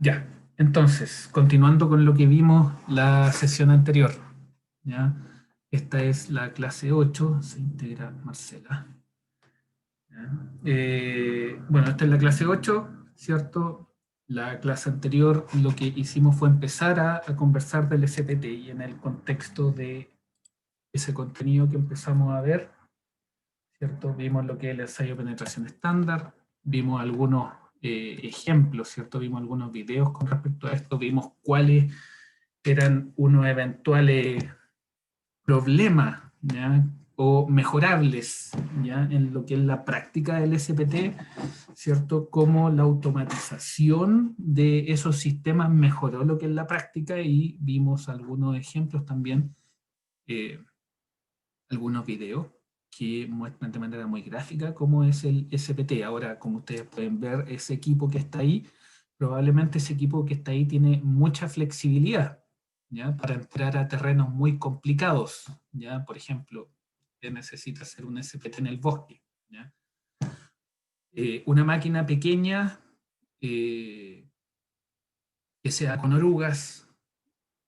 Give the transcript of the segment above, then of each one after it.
Ya, entonces, continuando con lo que vimos la sesión anterior, ¿ya? Esta es la clase 8, se integra Marcela. ¿Ya? Bueno, esta es la clase 8, ¿cierto? La clase anterior lo que hicimos fue empezar a conversar del SPT y en el contexto de ese contenido que empezamos a ver, ¿cierto? Vimos lo que es el ensayo de penetración estándar, vimos algunos ejemplos, ¿cierto? Vimos algunos videos con respecto a esto, vimos cuáles eran unos eventuales problemas, ¿ya? O mejorables, ¿ya? En lo que es la práctica del SPT, ¿cierto? Cómo la automatización de esos sistemas mejoró lo que es la práctica y vimos algunos ejemplos también, eh, algunos videos que muestran de manera muy gráfica cómo es el SPT. Ahora, como ustedes pueden ver, ese equipo que está ahí, probablemente ese equipo que está ahí tiene mucha flexibilidad, ¿ya? Para entrar a terrenos muy complicados, ¿ya? Por ejemplo, usted necesita hacer un SPT en el bosque, ¿ya? Una máquina pequeña eh, que sea con orugas,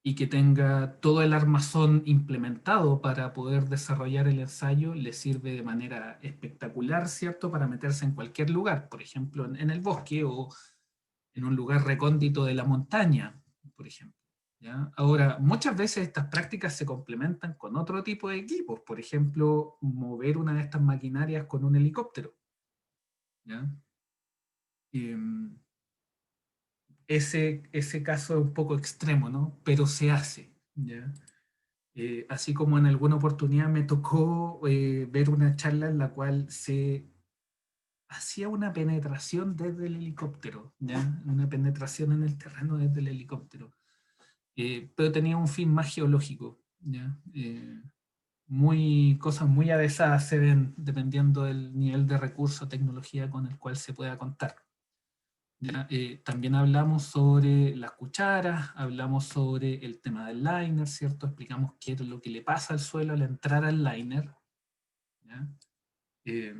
y que tenga todo el armazón implementado para poder desarrollar el ensayo, le sirve de manera espectacular, ¿cierto? Para meterse en cualquier lugar, por ejemplo, en el bosque o en un lugar recóndito de la montaña, por ejemplo. ¿Ya? Ahora, muchas veces estas prácticas se complementan con otro tipo de equipos, por ejemplo, mover una de estas maquinarias con un helicóptero. ¿Ya? Ese caso es un poco extremo, ¿no? Pero se hace. ¿Ya? Así como en alguna oportunidad me tocó ver una charla en la cual se hacía una penetración desde el helicóptero, ¿ya? Una penetración en el terreno desde el helicóptero, pero tenía un fin más geológico, ¿ya? Cosas muy avesadas se ven dependiendo del nivel de recurso o tecnología con el cual se pueda contar. ¿Ya? También hablamos sobre las cucharas, hablamos sobre el tema del liner, ¿cierto? Explicamos qué es lo que le pasa al suelo al entrar al liner. ¿Ya? Eh,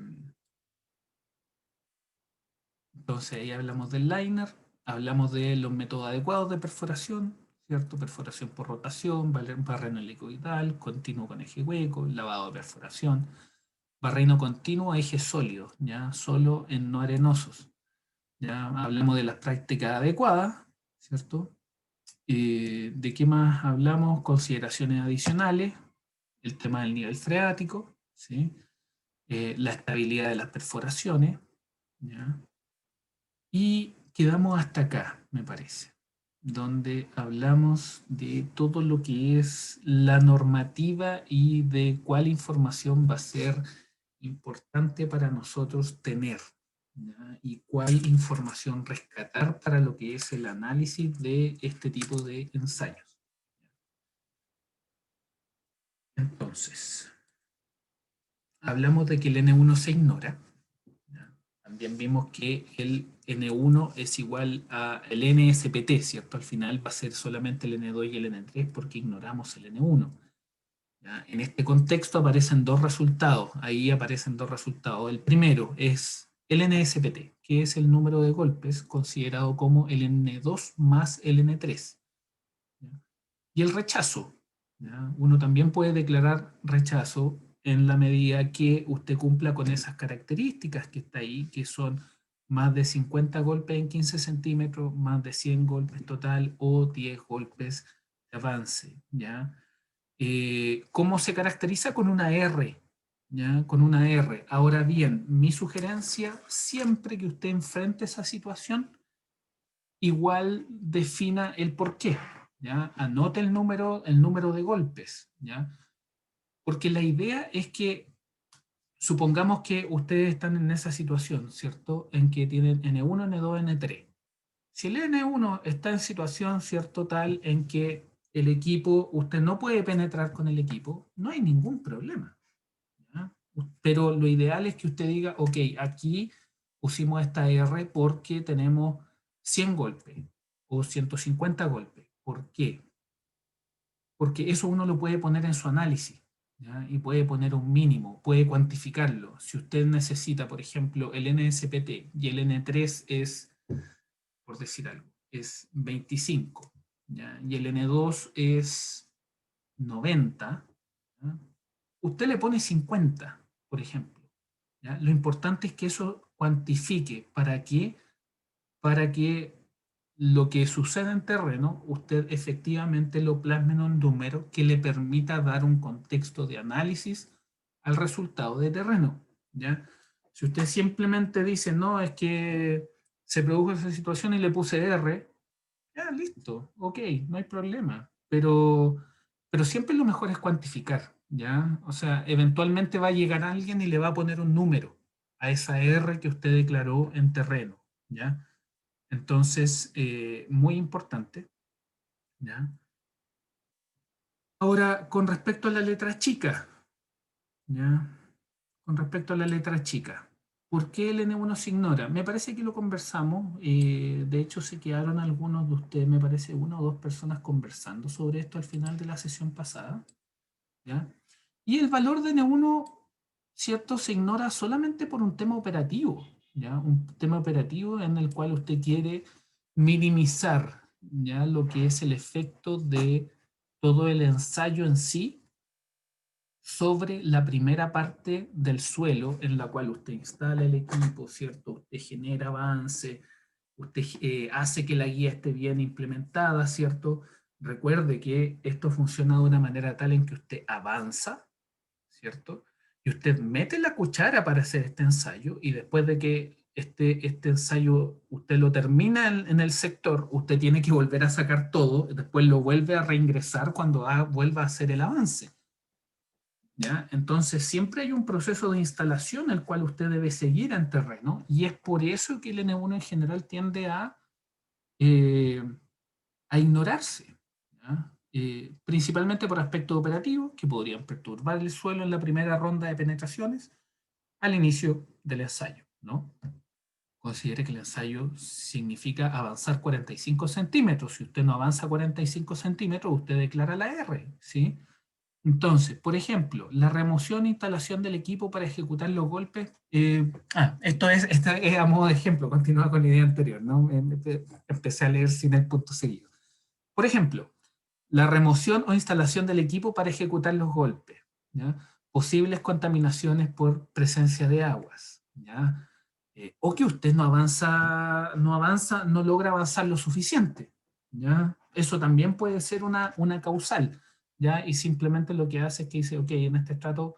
entonces ahí hablamos del liner, hablamos de los métodos adecuados de perforación, ¿cierto? Perforación por rotación, barreno helicoidal, continuo con eje hueco, lavado de perforación, barreno continuo a eje sólido, ¿ya? Solo en no arenosos. Ya hablamos de las prácticas adecuadas, ¿cierto? ¿De qué más hablamos? Consideraciones adicionales, el tema del nivel freático, ¿sí? La estabilidad de las perforaciones, ¿ya? Y quedamos hasta acá, me parece, donde hablamos de todo lo que es la normativa y de cuál información va a ser importante para nosotros tener, ¿ya? Y cuál información rescatar para lo que es el análisis de este tipo de ensayos. Entonces, hablamos de que el N1 se ignora. ¿Ya? También vimos que el N1 es igual al NSPT, ¿cierto? Al final va a ser solamente el N2 y el N3 porque ignoramos el N1. ¿Ya? En este contexto aparecen dos resultados. Ahí aparecen dos resultados. El primero es el NSPT, que es el número de golpes considerado como el N2 más el N3. ¿Ya? Y el rechazo. ¿Ya? Uno también puede declarar rechazo en la medida que usted cumpla con esas características que está ahí, que son más de 50 golpes en 15 centímetros, más de 100 golpes total o 10 golpes de avance. ¿Ya? ¿Cómo se caracteriza? Con una R. ¿Ya? Con una R. Ahora bien, mi sugerencia, siempre que usted enfrente esa situación, igual defina el por qué, ¿ya? Anote el número de golpes, ¿ya? Porque la idea es que, supongamos que ustedes están en esa situación, ¿cierto? En que tienen N1, N2, N3. Si el N1 está en situación, ¿cierto? Tal en que el equipo, usted no puede penetrar con el equipo, no hay ningún problema, ¿ya? Pero lo ideal es que usted diga, ok, aquí pusimos esta R porque tenemos 100 golpes o 150 golpes. ¿Por qué? Porque eso uno lo puede poner en su análisis, ¿ya? Y puede poner un mínimo, puede cuantificarlo. Si usted necesita, por ejemplo, el NSPT y el N3 es, por decir algo, es 25, ¿ya? Y el N2 es 90, ¿ya? Usted le pone 50, por ejemplo, ¿ya? Lo importante es que eso cuantifique. ¿Para qué? Para que lo que sucede en terreno, usted efectivamente lo plasme en un número que le permita dar un contexto de análisis al resultado de terreno, ¿ya? Si usted simplemente dice, no, es que se produjo esa situación y le puse R, ya, listo, ok, no hay problema. Pero siempre lo mejor es cuantificar, ¿ya? O sea, eventualmente va a llegar alguien y le va a poner un número a esa R que usted declaró en terreno, ¿ya? Entonces, muy importante, ¿ya? Ahora, con respecto a la letra chica, ¿ya? Con respecto a la letra chica, ¿por qué el N1 se ignora? Me parece que lo conversamos, de hecho se quedaron algunos de ustedes, me parece una o dos personas conversando sobre esto al final de la sesión pasada, ¿ya? Y el valor de N1, ¿cierto? Se ignora solamente por un tema operativo, ¿ya? Un tema operativo en el cual usted quiere minimizar, ¿ya? Lo que es el efecto de todo el ensayo en sí sobre la primera parte del suelo en la cual usted instala el equipo, ¿cierto? Usted genera avance, usted hace que la guía esté bien implementada, ¿cierto? Recuerde que esto funciona de una manera tal en que usted avanza, ¿cierto? Y usted mete la cuchara para hacer este ensayo y después de que este ensayo usted lo termina en el sector, usted tiene que volver a sacar todo, después lo vuelve a reingresar cuando vuelva a hacer el avance. ¿Ya? Entonces siempre hay un proceso de instalación el cual usted debe seguir en terreno y es por eso que el N1 en general tiende eh, a ignorarse, ¿ya? Principalmente por aspectos operativos que podrían perturbar el suelo en la primera ronda de penetraciones al inicio del ensayo, ¿no? Considere que el ensayo significa avanzar 45 centímetros. Si usted no avanza 45 centímetros, usted declara la R, ¿sí? Entonces, por ejemplo, la remoción e instalación del equipo para ejecutar los golpes. Esto es a modo de ejemplo, continúa con la idea anterior, ¿no? Empecé a leer sin el punto seguido. Por ejemplo, la remoción o instalación del equipo para ejecutar los golpes, ¿ya? Posibles contaminaciones por presencia de aguas, ¿ya? O que usted no logra avanzar lo suficiente, ¿ya? Eso también puede ser una causal, ¿ya? Y simplemente lo que hace es que dice, ok, en este estrato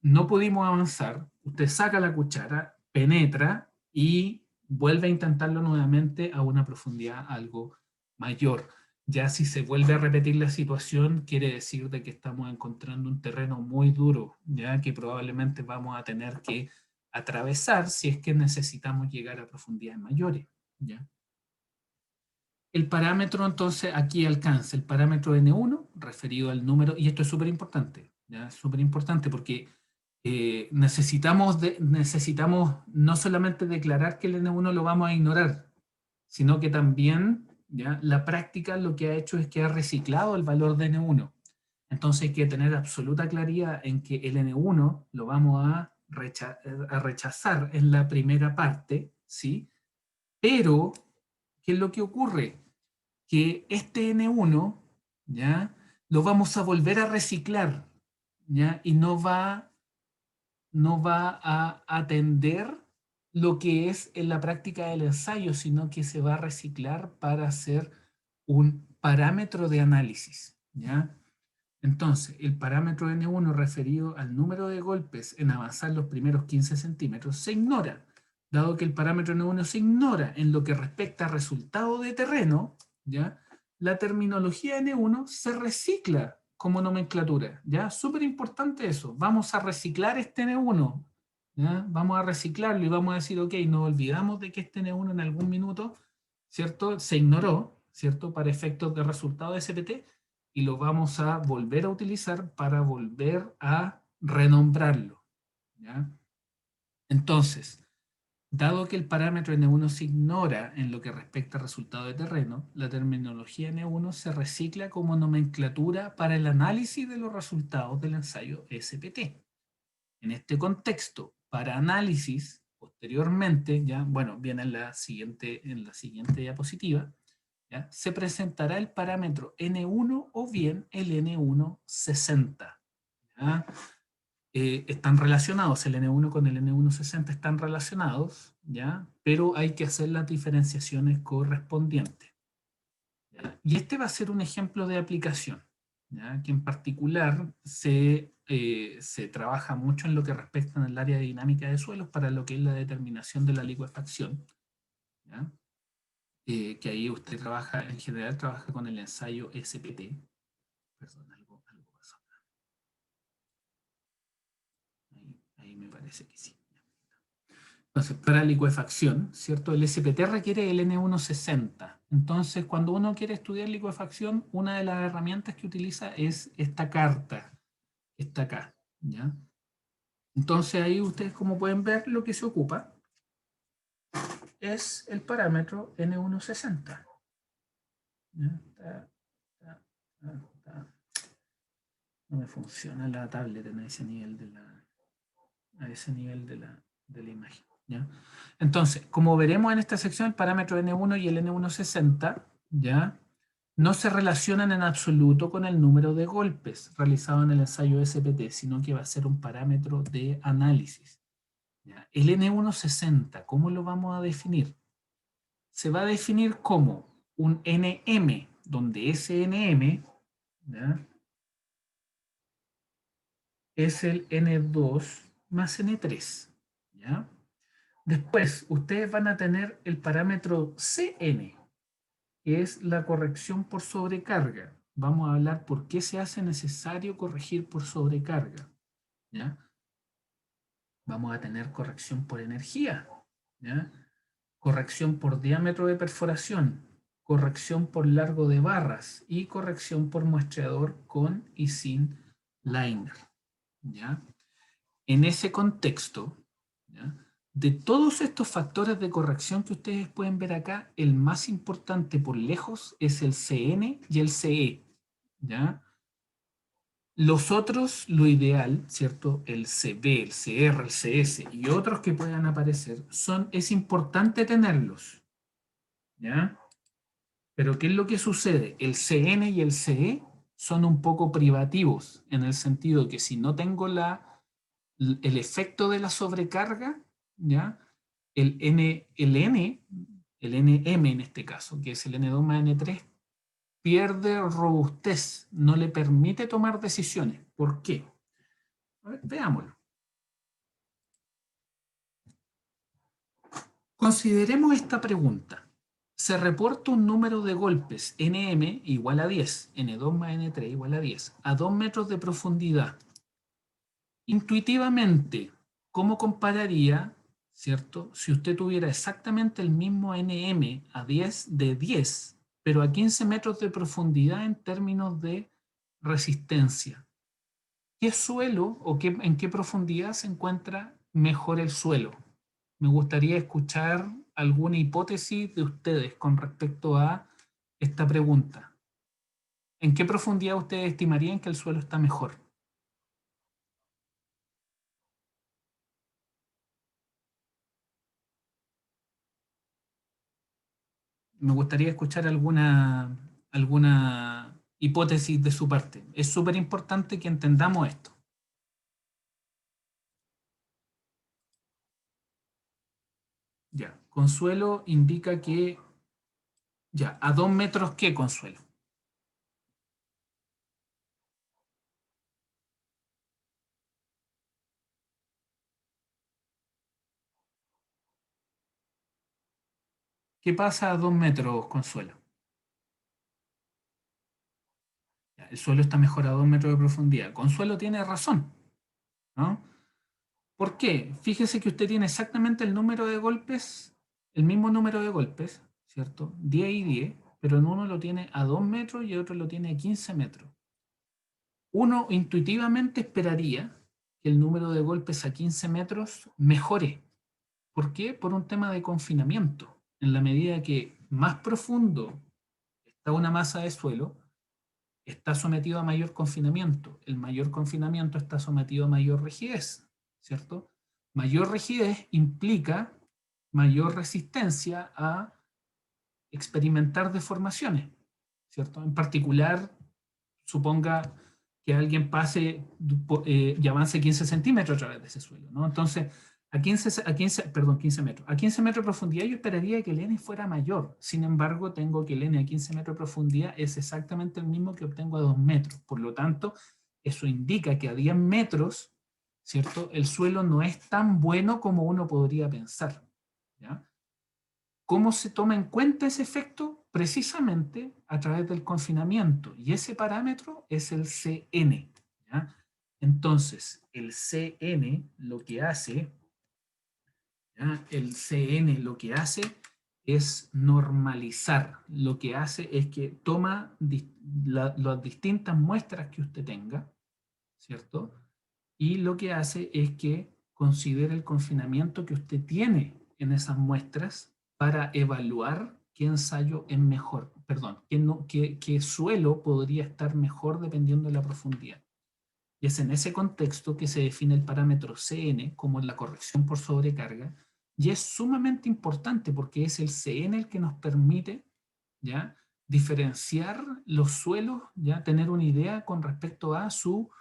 no pudimos avanzar, usted saca la cuchara, penetra y vuelve a intentarlo nuevamente a una profundidad algo mayor. Ya si se vuelve a repetir la situación, quiere decir de que estamos encontrando un terreno muy duro, ya que probablemente vamos a tener que atravesar si es que necesitamos llegar a profundidades mayores, ¿ya? El parámetro entonces aquí alcanza el parámetro N1 referido al número, y esto es súper importante, ¿ya? Súper importante porque necesitamos no solamente declarar que el N1 lo vamos a ignorar, sino que también, ¿ya? La práctica lo que ha hecho es que ha reciclado el valor de N1. Entonces hay que tener absoluta claridad en que el N1 lo vamos a rechazar en la primera parte, ¿sí? Pero, ¿qué es lo que ocurre? Que este N1, ¿ya? Lo vamos a volver a reciclar, ¿ya? Y no va a atender lo que es en la práctica del ensayo, sino que se va a reciclar para hacer un parámetro de análisis, ¿ya? Entonces, el parámetro N1 referido al número de golpes en avanzar los primeros 15 centímetros se ignora, dado que el parámetro N1 se ignora en lo que respecta a resultado de terreno, ¿ya? La terminología N1 se recicla como nomenclatura, ¿ya? Súper importante eso. Vamos a reciclar este N1, ¿ya? Vamos a reciclarlo y vamos a decir, ok, nos olvidamos de que este N1 en algún minuto, ¿cierto? Se ignoró, ¿cierto? Para efectos de resultado de SPT y lo vamos a volver a utilizar para volver a renombrarlo, ¿ya? Entonces, dado que el parámetro N1 se ignora en lo que respecta al resultado de terreno, la terminología N1 se recicla como nomenclatura para el análisis de los resultados del ensayo SPT. En este contexto, para análisis, posteriormente, ya, bueno, viene en la siguiente diapositiva, ¿ya? Se presentará el parámetro N1 o bien el N160. ¿Ya? Están relacionados, el N1 con el N160 están relacionados, ¿ya? Pero hay que hacer las diferenciaciones correspondientes. ¿Ya? Y este va a ser un ejemplo de aplicación, ¿ya? Que en particular se trabaja mucho en lo que respecta en el área de dinámica de suelos para lo que es la determinación de la licuefacción, ¿ya? Que ahí usted trabaja, en general trabaja con el ensayo SPT. Perdón, algo pasó. Ahí me parece que sí. Entonces, para licuefacción, ¿cierto? El SPT requiere el N160. Entonces, cuando uno quiere estudiar licuefacción, una de las herramientas que utiliza es esta carta, que está acá, ¿ya? Entonces, ahí ustedes, como pueden ver, lo que se ocupa es el parámetro N160. ¿Ya? No me funciona la tablet en ese nivel de la imagen. ¿Ya? Entonces, como veremos en esta sección, el parámetro N1 y el N160, ¿ya? No se relacionan en absoluto con el número de golpes realizado en el ensayo SPT, sino que va a ser un parámetro de análisis. ¿Ya? El N160, ¿cómo lo vamos a definir? Se va a definir como un NM, donde ese NM, ¿ya? Es el N2 más N3. ¿Ya? Después, ustedes van a tener el parámetro CN, que es la corrección por sobrecarga. Vamos a hablar por qué se hace necesario corregir por sobrecarga. ¿Ya? Vamos a tener corrección por energía, ¿ya? Corrección por diámetro de perforación, corrección por largo de barras y corrección por muestreador con y sin liner. ¿Ya? En ese contexto, ¿ya? De todos estos factores de corrección que ustedes pueden ver acá, el más importante por lejos es el CN y el CE. ¿Ya? Los otros, lo ideal, ¿cierto? El CB, el CR, el CS y otros que puedan aparecer, es importante tenerlos. ¿Ya? Pero ¿qué es lo que sucede? El CN y el CE son un poco privativos, en el sentido que si no tengo el efecto de la sobrecarga, ¿ya? El NM en este caso, que es el N2 más N3, pierde robustez, no le permite tomar decisiones. ¿Por qué? A ver, veámoslo. Consideremos esta pregunta. Se reporta un número de golpes NM igual a 10, N2 más N3 igual a 10, a 2 metros de profundidad. Intuitivamente, ¿cómo compararía, cierto? Si usted tuviera exactamente el mismo NM a 10 de 10, pero a 15 metros de profundidad en términos de resistencia. ¿Qué suelo o en qué profundidad se encuentra mejor el suelo? Me gustaría escuchar alguna hipótesis de ustedes con respecto a esta pregunta. ¿En qué profundidad ustedes estimarían que el suelo está mejor? Me gustaría escuchar alguna hipótesis de su parte. Es súper importante que entendamos esto. Ya, Consuelo indica que, ya, ¿a 2 metros qué, Consuelo? ¿Qué pasa a 2 metros, Consuelo? Ya, el suelo está mejor a 2 metros de profundidad. Consuelo tiene razón, ¿no? ¿Por qué? Fíjese que usted tiene exactamente el número de golpes, el mismo número de golpes, ¿cierto? 10 y 10, pero en uno lo tiene a 2 metros y otro lo tiene a 15 metros. Uno intuitivamente esperaría que el número de golpes a 15 metros mejore. ¿Por qué? Por un tema de confinamiento. En la medida que más profundo está una masa de suelo, está sometido a mayor confinamiento. El mayor confinamiento está sometido a mayor rigidez, ¿cierto? Mayor rigidez implica mayor resistencia a experimentar deformaciones, ¿cierto? En particular, suponga que alguien pase y avance 15 centímetros a través de ese suelo, ¿no? Entonces, a 15 metros. A 15 metros de profundidad yo esperaría que el N fuera mayor. Sin embargo, tengo que el N a 15 metros de profundidad es exactamente el mismo que obtengo a 2 metros. Por lo tanto, eso indica que a 10 metros, ¿cierto? El suelo no es tan bueno como uno podría pensar, ¿ya? ¿Cómo se toma en cuenta ese efecto? Precisamente a través del confinamiento. Y ese parámetro es el CN, ¿ya? Entonces, el CN lo que hace, ¿ya? El CN lo que hace es normalizar. Lo que hace es que toma las distintas muestras que usted tenga, ¿cierto? Y lo que hace es que considere el confinamiento que usted tiene en esas muestras para evaluar qué ensayo es mejor, perdón, qué suelo podría estar mejor dependiendo de la profundidad. Y es en ese contexto que se define el parámetro CN como la corrección por sobrecarga, y es sumamente importante porque es el CN el que nos permite, ¿ya?, diferenciar los suelos, ¿ya?, tener una idea con respecto a su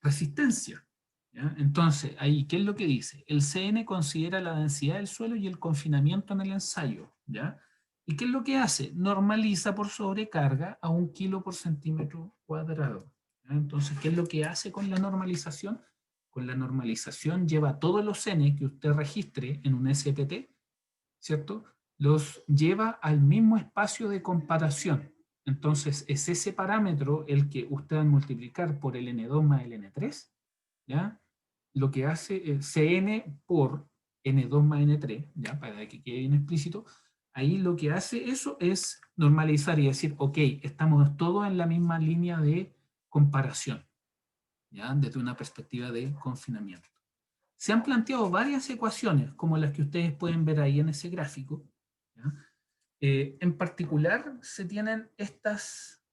resistencia, ¿ya? Entonces, ahí, ¿qué es lo que dice? El CN considera la densidad del suelo y el confinamiento en el ensayo, ¿ya? ¿Y qué es lo que hace? Normaliza por sobrecarga a 1 kilo por centímetro cuadrado. ¿Ya? Entonces, ¿qué es lo que hace con la normalización? Con la normalización lleva todos los N que usted registre en un SPT, ¿cierto? Los lleva al mismo espacio de comparación. Entonces, es ese parámetro el que usted al multiplicar por el N2 más el N3, ¿ya? Lo que hace es Cn por N2 más N3, ¿ya? Para que quede bien explícito, ahí lo que hace eso es normalizar y decir, ok, estamos todos en la misma línea de comparación, ¿ya? Desde una perspectiva de confinamiento. Se han planteado varias ecuaciones, como las que ustedes pueden ver ahí en ese gráfico, ¿ya? En particular, se tienen estas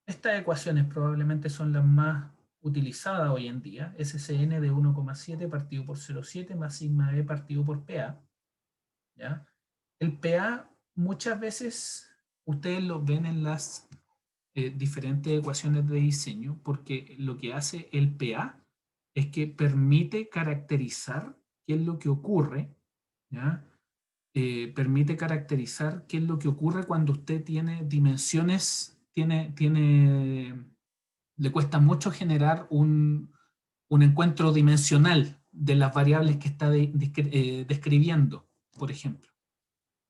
ecuaciones, probablemente son las más utilizadas hoy en día, SCN de 1,7 partido por 0,7 más sigma B partido por PA, ¿ya? El PA muchas veces ustedes lo ven en las diferentes ecuaciones de diseño, porque lo que hace el PA es que permite caracterizar qué es lo que ocurre, ¿ya? Permite caracterizar qué es lo que ocurre cuando usted tiene dimensiones, le cuesta mucho generar un encuentro dimensional de las variables que está describiendo, por ejemplo,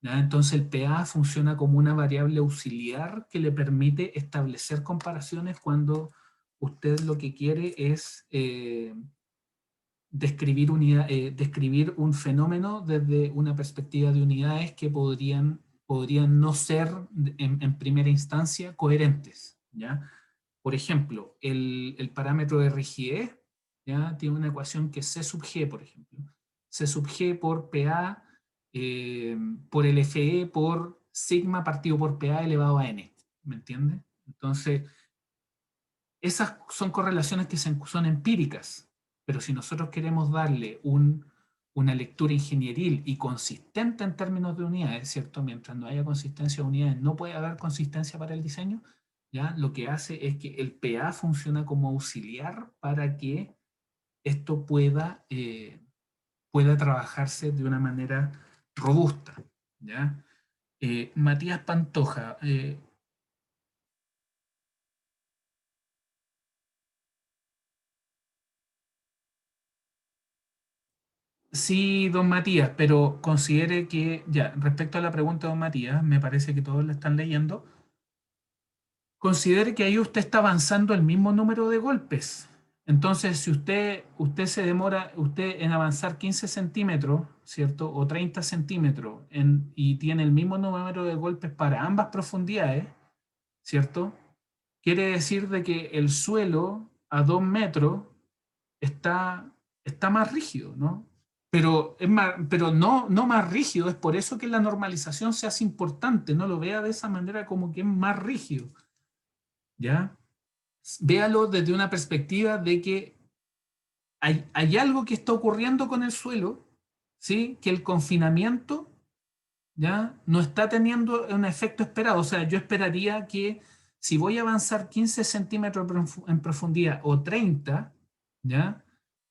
¿ya? Entonces el PA funciona como una variable auxiliar que le permite establecer comparaciones cuando usted lo que quiere es describir un fenómeno desde una perspectiva de unidades que podrían no ser en primera instancia coherentes, ¿ya? Por ejemplo, el parámetro de rigidez, ¿ya?, tiene una ecuación que es C sub G, por ejemplo. C sub G por PA por el FE por sigma partido por PA elevado a N. ¿Me entiende? Entonces, esas son correlaciones que son empíricas, pero si nosotros queremos darle una lectura ingenieril y consistente en términos de unidades, ¿cierto? Mientras no haya consistencia de unidades, no puede haber consistencia para el diseño, ¿ya? Lo que hace es que el PA funciona como auxiliar para que esto pueda trabajarse de una manera robusta, ¿ya? Matías Pantoja, sí, don Matías, pero considere que, ya, respecto a la pregunta de don Matías, me parece que todos la están leyendo, considere que ahí usted está avanzando el mismo número de golpes. Entonces, si usted se demora, usted en avanzar 15 centímetros, ¿cierto? O 30 centímetros y tiene el mismo número de golpes para ambas profundidades, ¿cierto? Quiere decir de que el suelo a 2 metros está, está más rígido, ¿no? Pero, pero no más rígido, es por eso que la normalización se hace importante, no lo vea de esa manera como que es más rígido, ¿ya? Véalo desde una perspectiva de que hay algo que está ocurriendo con el suelo, ¿sí? Que el confinamiento ¿ya? No está teniendo un efecto esperado. O sea, yo esperaría que si voy a avanzar 15 centímetros en profundidad o 30, ¿ya?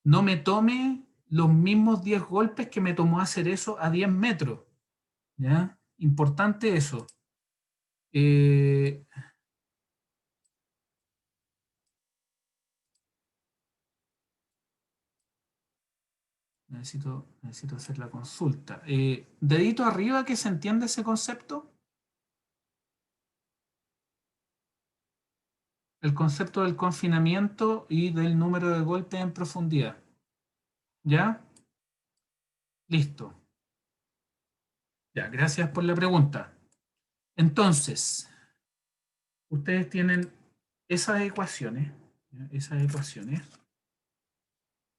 No me tome los mismos 10 golpes que me tomó hacer eso a 10 metros, ¿ya? Importante eso. Eh, necesito hacer la consulta. Dedito arriba, ¿que se entiende ese concepto? El concepto del confinamiento y del número de golpes en profundidad. ¿Ya? Listo. Ya, gracias por la pregunta. Entonces, ustedes tienen esas ecuaciones, ¿ya? Esas ecuaciones,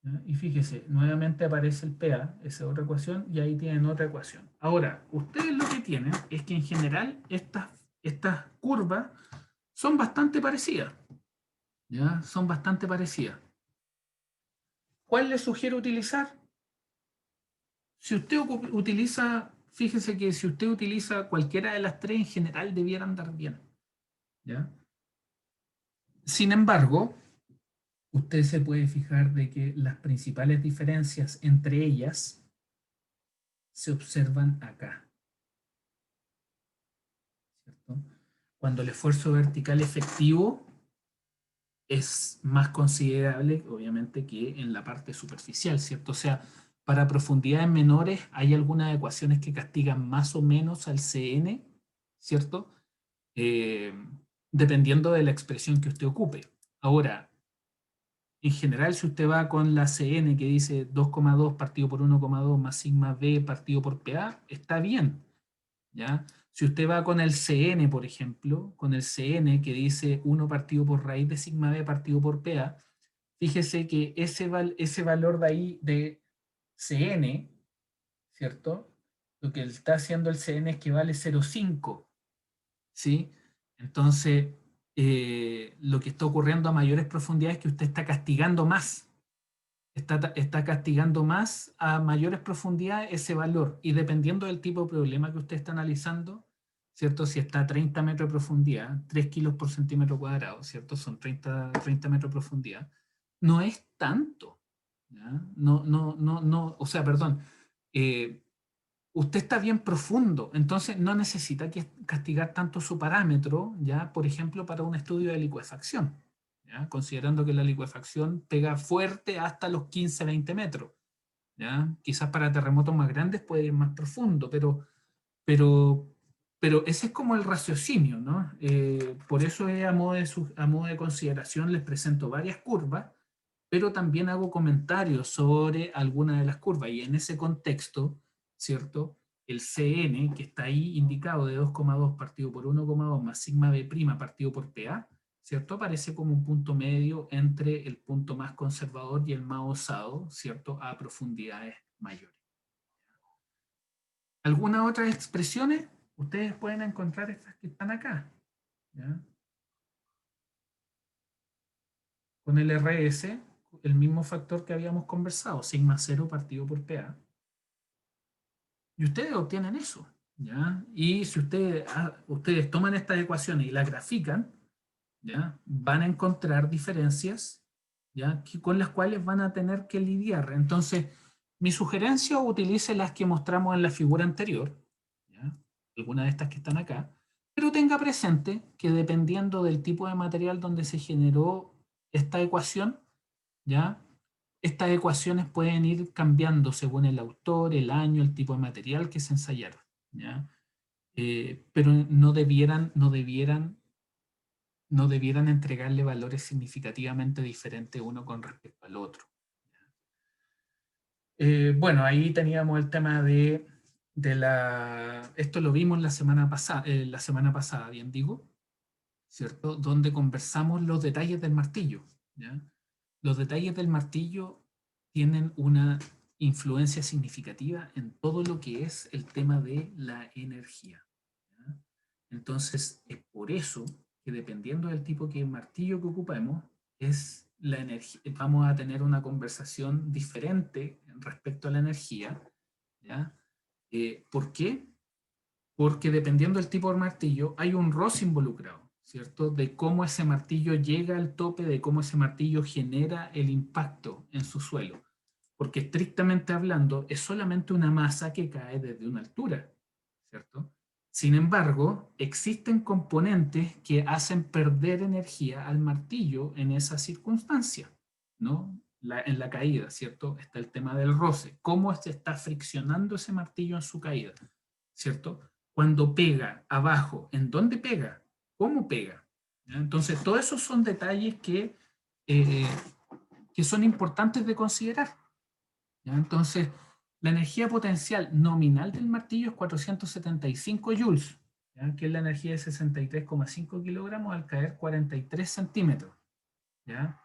¿ya? Y fíjese, nuevamente aparece el PA, esa otra ecuación, y ahí tienen otra ecuación. Ahora, ustedes lo que tienen es que en general estas curvas son bastante parecidas, ¿ya? Son bastante parecidas. ¿Cuál les sugiero utilizar? Si usted utiliza, fíjese que si usted utiliza cualquiera de las tres, en general debiera andar bien, ¿ya? Sin embargo, usted se puede fijar de que las principales diferencias entre ellas se observan acá, ¿cierto? Cuando el esfuerzo vertical efectivo es más considerable, obviamente, que en la parte superficial, ¿cierto? O sea, para profundidades menores hay algunas ecuaciones que castigan más o menos al CN, ¿cierto? Eh, dependiendo de la expresión que usted ocupe. Ahora, en general, si usted va con la CN que dice 2,2 partido por 1,2 más sigma B partido por PA, está bien, ¿ya? Si usted va con el CN, por ejemplo, con el CN que dice 1 partido por raíz de sigma B partido por PA, fíjese que ese valor de ahí de CN, ¿cierto? Lo que está haciendo el CN es que vale 0,5, ¿sí? Entonces, lo que está ocurriendo a mayores profundidades es que usted está castigando más. Está castigando más a mayores profundidades ese valor. Y dependiendo del tipo de problema que usted está analizando, ¿cierto? Si está a 30 metros de profundidad, 3 kilos por centímetro cuadrado, ¿cierto? Son 30 metros de profundidad. No es tanto, ¿ya? No, o sea, perdón. eh, Usted está bien profundo, entonces no necesita castigar tanto su parámetro, ¿ya? Por ejemplo, para un estudio de licuefacción, ¿ya? Considerando que la licuefacción pega fuerte hasta los 15, 20 metros, ¿ya? Quizás para terremotos más grandes puede ir más profundo, pero, pero ese es como el raciocinio, ¿no? Por eso a modo de consideración les presento varias curvas, pero también hago comentarios sobre algunas de las curvas. Y en ese contexto, ¿cierto? El CN, que está ahí indicado de 2,2 partido por 1,2 más sigma B' partido por PA, ¿cierto? Aparece como un punto medio entre el punto más conservador y el más osado, ¿cierto? A profundidades mayores. ¿Algunas otras expresiones? Ustedes pueden encontrar estas que están acá, ¿ya? Con el RS, el mismo factor que habíamos conversado, sigma 0 partido por PA. Y ustedes obtienen eso, ¿ya? Y si ustedes toman estas ecuaciones y las grafican, ¿ya? Van a encontrar diferencias, ¿ya? Con las cuales van a tener que lidiar. Entonces, mi sugerencia, utilice las que mostramos en la figura anterior, ¿ya? Algunas de estas que están acá, pero tenga presente que dependiendo del tipo de material donde se generó esta ecuación, ¿ya? Estas ecuaciones pueden ir cambiando según el autor, el año, el tipo de material que se ensayaron, ¿ya? Pero no debieran entregarle valores significativamente diferentes uno con respecto al otro. Bueno, ahí teníamos el tema de la... Esto lo vimos la semana pasada, bien digo, ¿cierto? Donde conversamos los detalles del martillo, ¿ya? Los detalles del martillo tienen una influencia significativa en todo lo que es el tema de la energía, ¿ya? Entonces, es por eso que dependiendo del tipo de martillo que ocupemos, es la energía, vamos a tener una conversación diferente respecto a la energía, ¿ya? ¿Por qué? porque dependiendo del tipo de martillo, hay un roce involucrado, ¿cierto? De cómo ese martillo llega al tope, de cómo ese martillo genera el impacto en su suelo. Porque estrictamente hablando, es solamente una masa que cae desde una altura, ¿cierto? Sin embargo, existen componentes que hacen perder energía al martillo en esa circunstancia, ¿no? En la caída, ¿cierto? Está el tema del roce. ¿Cómo se está friccionando ese martillo en su caída? ¿Cierto? Cuando pega abajo, ¿en dónde pega? ¿Cómo pega? ¿Ya? Entonces, todos esos son detalles eh, que son importantes de considerar. ¿Ya? Entonces, la energía potencial nominal del martillo es 475 joules, ¿ya? Que es la energía de 63,5 kilogramos al caer 43 centímetros. ¿Ya?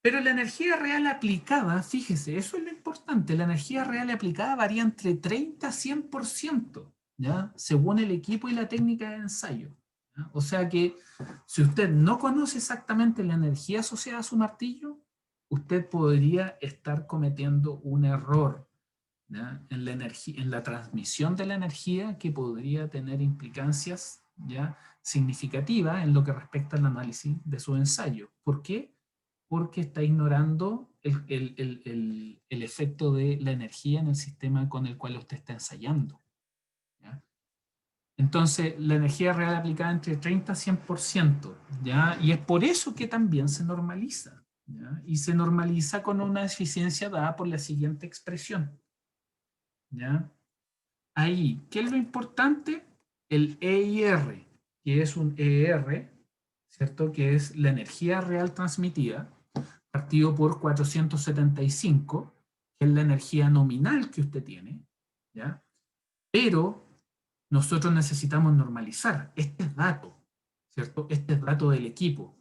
Pero la energía real aplicada, fíjese, eso es lo importante, la energía real aplicada varía entre 30 a 100%, ¿ya? Según el equipo y la técnica de ensayo. ¿Ya? O sea que si usted no conoce exactamente la energía asociada a su martillo, usted podría estar cometiendo un error, ¿ya? En la energía, en la transmisión de la energía que podría tener implicancias, ¿ya? Significativas en lo que respecta al análisis de su ensayo. ¿Por qué? Porque está ignorando el efecto de la energía en el sistema con el cual usted está ensayando. ¿Ya? Entonces, la energía real aplicada entre 30 a 100%, ¿ya? Y es por eso que también se normaliza, ¿ya? Y se normaliza con una eficiencia dada por la siguiente expresión, ¿ya? Ahí, ¿qué es lo importante? El EIR, que es un ER, ¿cierto? Que es la energía real transmitida, partido por 475, que es la energía nominal que usted tiene, ¿ya? Pero nosotros necesitamos normalizar. Este es dato, ¿cierto? Este es dato del equipo.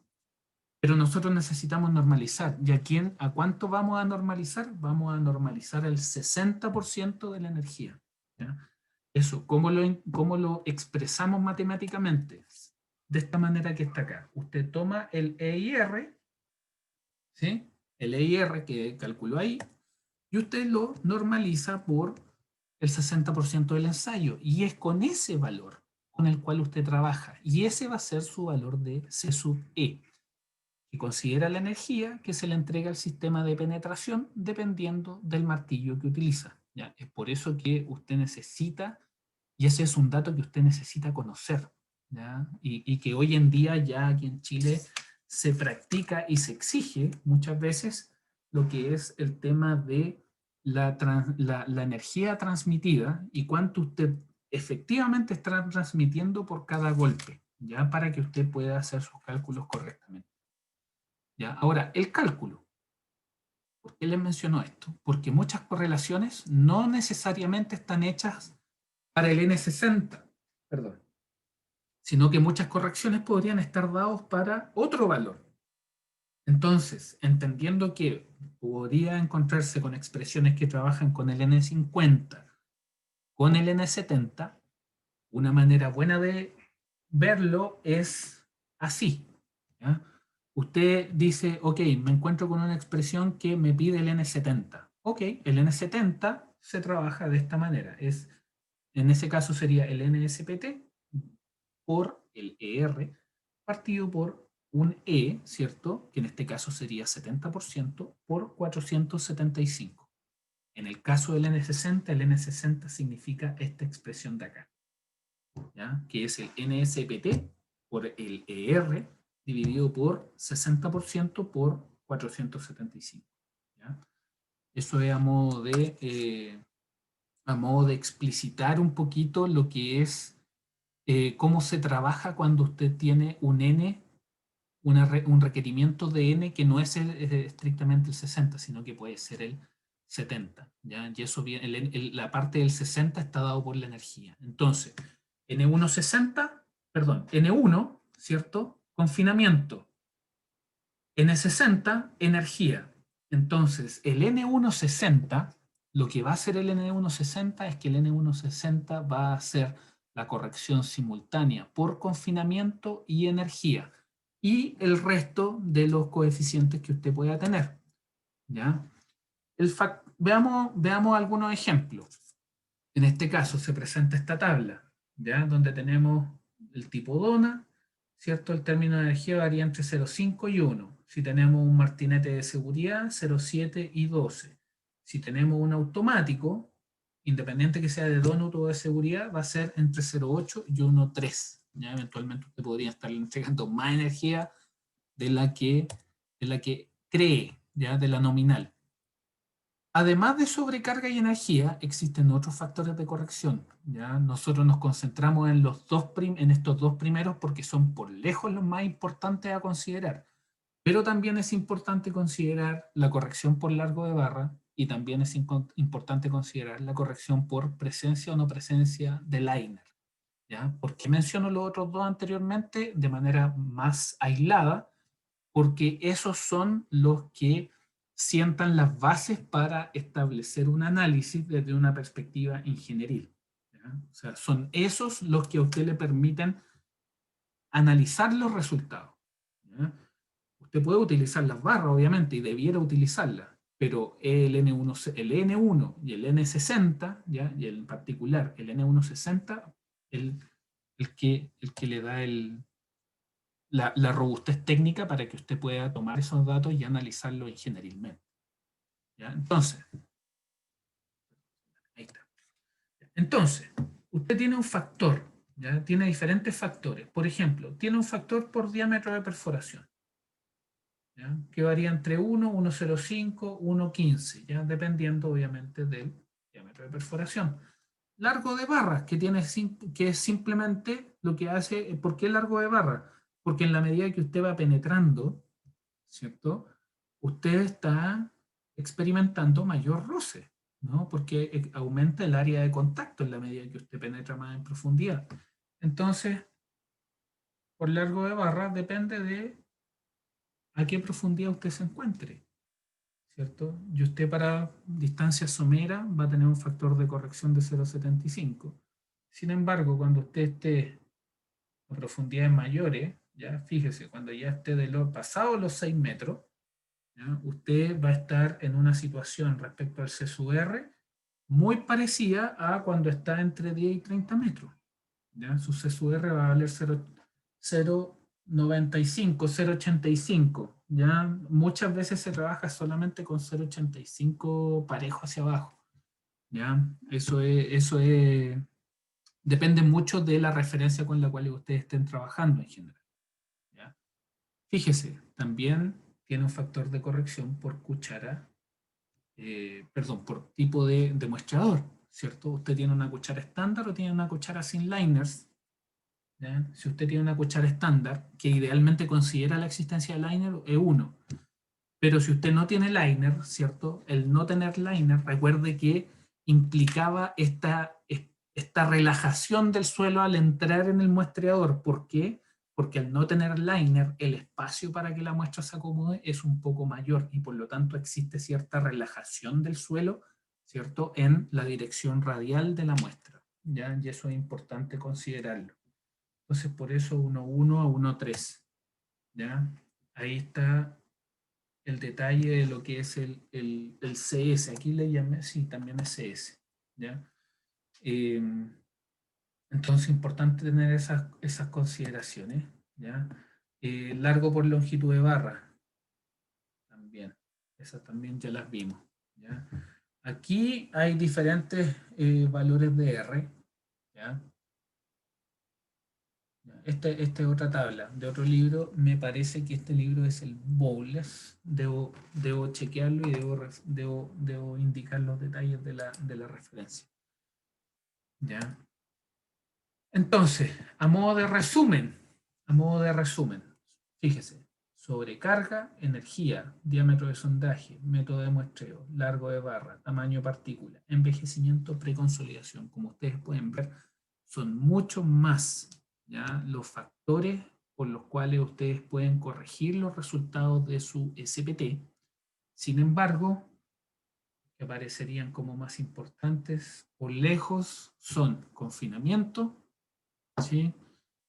Pero nosotros necesitamos normalizar. ¿Y a cuánto vamos a normalizar? Vamos a normalizar el 60% de la energía, ¿ya? Eso, cómo lo expresamos matemáticamente? De esta manera que está acá. Usted toma el EIR, ¿sí? El EIR que calculó ahí, y usted lo normaliza por el 60% del ensayo. Y es con ese valor con el cual usted trabaja. Y ese va a ser su valor de C sub E, que considera la energía que se le entrega al sistema de penetración dependiendo del martillo que utiliza. ¿Ya? Es por eso que usted necesita, y ese es un dato que usted necesita conocer, ¿ya? Y que hoy en día ya aquí en Chile se practica y se exige muchas veces lo que es el tema de la energía transmitida y cuánto usted efectivamente está transmitiendo por cada golpe, ya para que usted pueda hacer sus cálculos correctamente. ¿Ya? Ahora, el cálculo. ¿Por qué les menciono esto? Porque muchas correlaciones no necesariamente están hechas para el N60, perdón, sino que muchas correcciones podrían estar dados para otro valor. Entonces, entendiendo que podría encontrarse con expresiones que trabajan con el N50, con el N70, una manera buena de verlo es así, ¿ya? Usted dice, ok, me encuentro con una expresión que me pide el N70. Ok, el N70 se trabaja de esta manera. En ese caso sería el NSPT por el ER partido por un E, ¿cierto? Que en este caso sería 70% por 475. En el caso del N60, el N60 significa esta expresión de acá, ¿ya? Que es el NSPT por el ER dividido por 60% por 475. ¿Ya? Eso es a modo de explicitar un poquito lo que es cómo se trabaja cuando usted tiene un N, un requerimiento de N que no es estrictamente el 60, sino que puede ser el 70. ¿Ya? Y eso viene, la parte del 60 está dado por la energía. Entonces, N160, perdón, N1, ¿cierto? Confinamiento. N60, energía. Entonces, el N160, lo que va a hacer el N160 es que el N160 va a hacer la corrección simultánea por confinamiento y energía. Y el resto de los coeficientes que usted pueda tener. ¿Ya? Veamos algunos ejemplos. En este caso se presenta esta tabla. ¿ya? Donde tenemos el tipo dona, ¿cierto? El término de energía varía entre 0,5 y 1. Si tenemos un martinete de seguridad, 0,7 y 12. Si tenemos un automático, independiente que sea de donut o de seguridad, va a ser entre 0,8 y 1,3. ¿Ya? Eventualmente usted podría estar entregando más energía de la que cree, ¿ya? De la nominal. Además de sobrecarga y energía, existen otros factores de corrección. ¿Ya? Nosotros nos concentramos en estos dos primeros porque son por lejos los más importantes a considerar. Pero también es importante considerar la corrección por largo de barra y también es importante considerar la corrección por presencia o no presencia de liner. ¿Ya? ¿Por qué menciono los otros dos anteriormente de manera más aislada? Porque esos son los que sientan las bases para establecer un análisis desde una perspectiva ingenieril. ¿Ya? O sea, son esos los que a usted le permiten analizar los resultados. ¿Ya? Usted puede utilizar las barras, obviamente, y debiera utilizarlas, pero el N1 y el N60, ¿ya? Y en particular el N160, el que le da la robustez técnica para que usted pueda tomar esos datos y analizarlos ingenierilmente. ¿Ya? Entonces, ahí está. Entonces, usted tiene un factor, ¿ya? Tiene diferentes factores. Por ejemplo, tiene un factor por diámetro de perforación, ¿ya? Que varía entre 1, 1,05, 1,15, ¿ya? Dependiendo obviamente del diámetro de perforación. Largo de barras, que es simplemente lo que hace. ¿Por qué largo de barras? Porque en la medida que usted va penetrando, ¿cierto? Usted está experimentando mayor roce, ¿no? Porque aumenta el área de contacto en la medida que usted penetra más en profundidad. Entonces, por largo de barra depende de a qué profundidad usted se encuentre, ¿cierto? Y usted para distancia somera va a tener un factor de corrección de 0,75. Sin embargo, cuando usted esté a profundidades mayores, ya fíjese, cuando ya esté pasado los 6 metros, ¿ya? Usted va a estar en una situación respecto al C/R muy parecida a cuando está entre 10 y 30 metros. ¿Ya? Su C/R va a valer 0,95, 0,85. ¿Ya? Muchas veces se trabaja solamente con 0,85 parejo hacia abajo. ¿Ya? Depende mucho de la referencia con la cual ustedes estén trabajando en general. ¿Ya? Fíjese, también tiene un factor de corrección por cuchara, perdón, por tipo de muestrador, ¿cierto? Usted tiene una cuchara estándar o tiene una cuchara sin liners. ¿Ya? Si usted tiene una cuchara estándar, que idealmente considera la existencia de liner, es uno. Pero si usted no tiene liner, ¿cierto? El no tener liner, recuerde que implicaba esta relajación del suelo al entrar en el muestreador. ¿Por qué? Porque al no tener liner, el espacio para que la muestra se acomode es un poco mayor y por lo tanto existe cierta relajación del suelo, ¿cierto? En la dirección radial de la muestra. ¿Ya? Y eso es importante considerarlo. Entonces, por eso 1,1 a 1,3. ¿Ya? Ahí está el detalle de lo que es el CS. Aquí le llamé, sí, también es CS. ¿Ya? Eh, entonces, importante tener esas consideraciones. ¿Ya? Largo por longitud de barra. También. Esas también ya las vimos. ¿Ya? Aquí hay diferentes valores de R. ¿Ya? Esta es otra tabla de otro libro. Me parece que este libro es el Bowles. Debo chequearlo y debo indicar los detalles de la referencia. ¿Ya? Entonces, a modo de resumen, fíjese, sobrecarga, energía, diámetro de sondaje, método de muestreo, largo de barra, tamaño de partícula, envejecimiento, preconsolidación. Como ustedes pueden ver, son mucho más, ¿ya? Los factores por los cuales ustedes pueden corregir los resultados de su SPT. Sin embargo, que aparecerían como más importantes por lejos son confinamiento, ¿sí?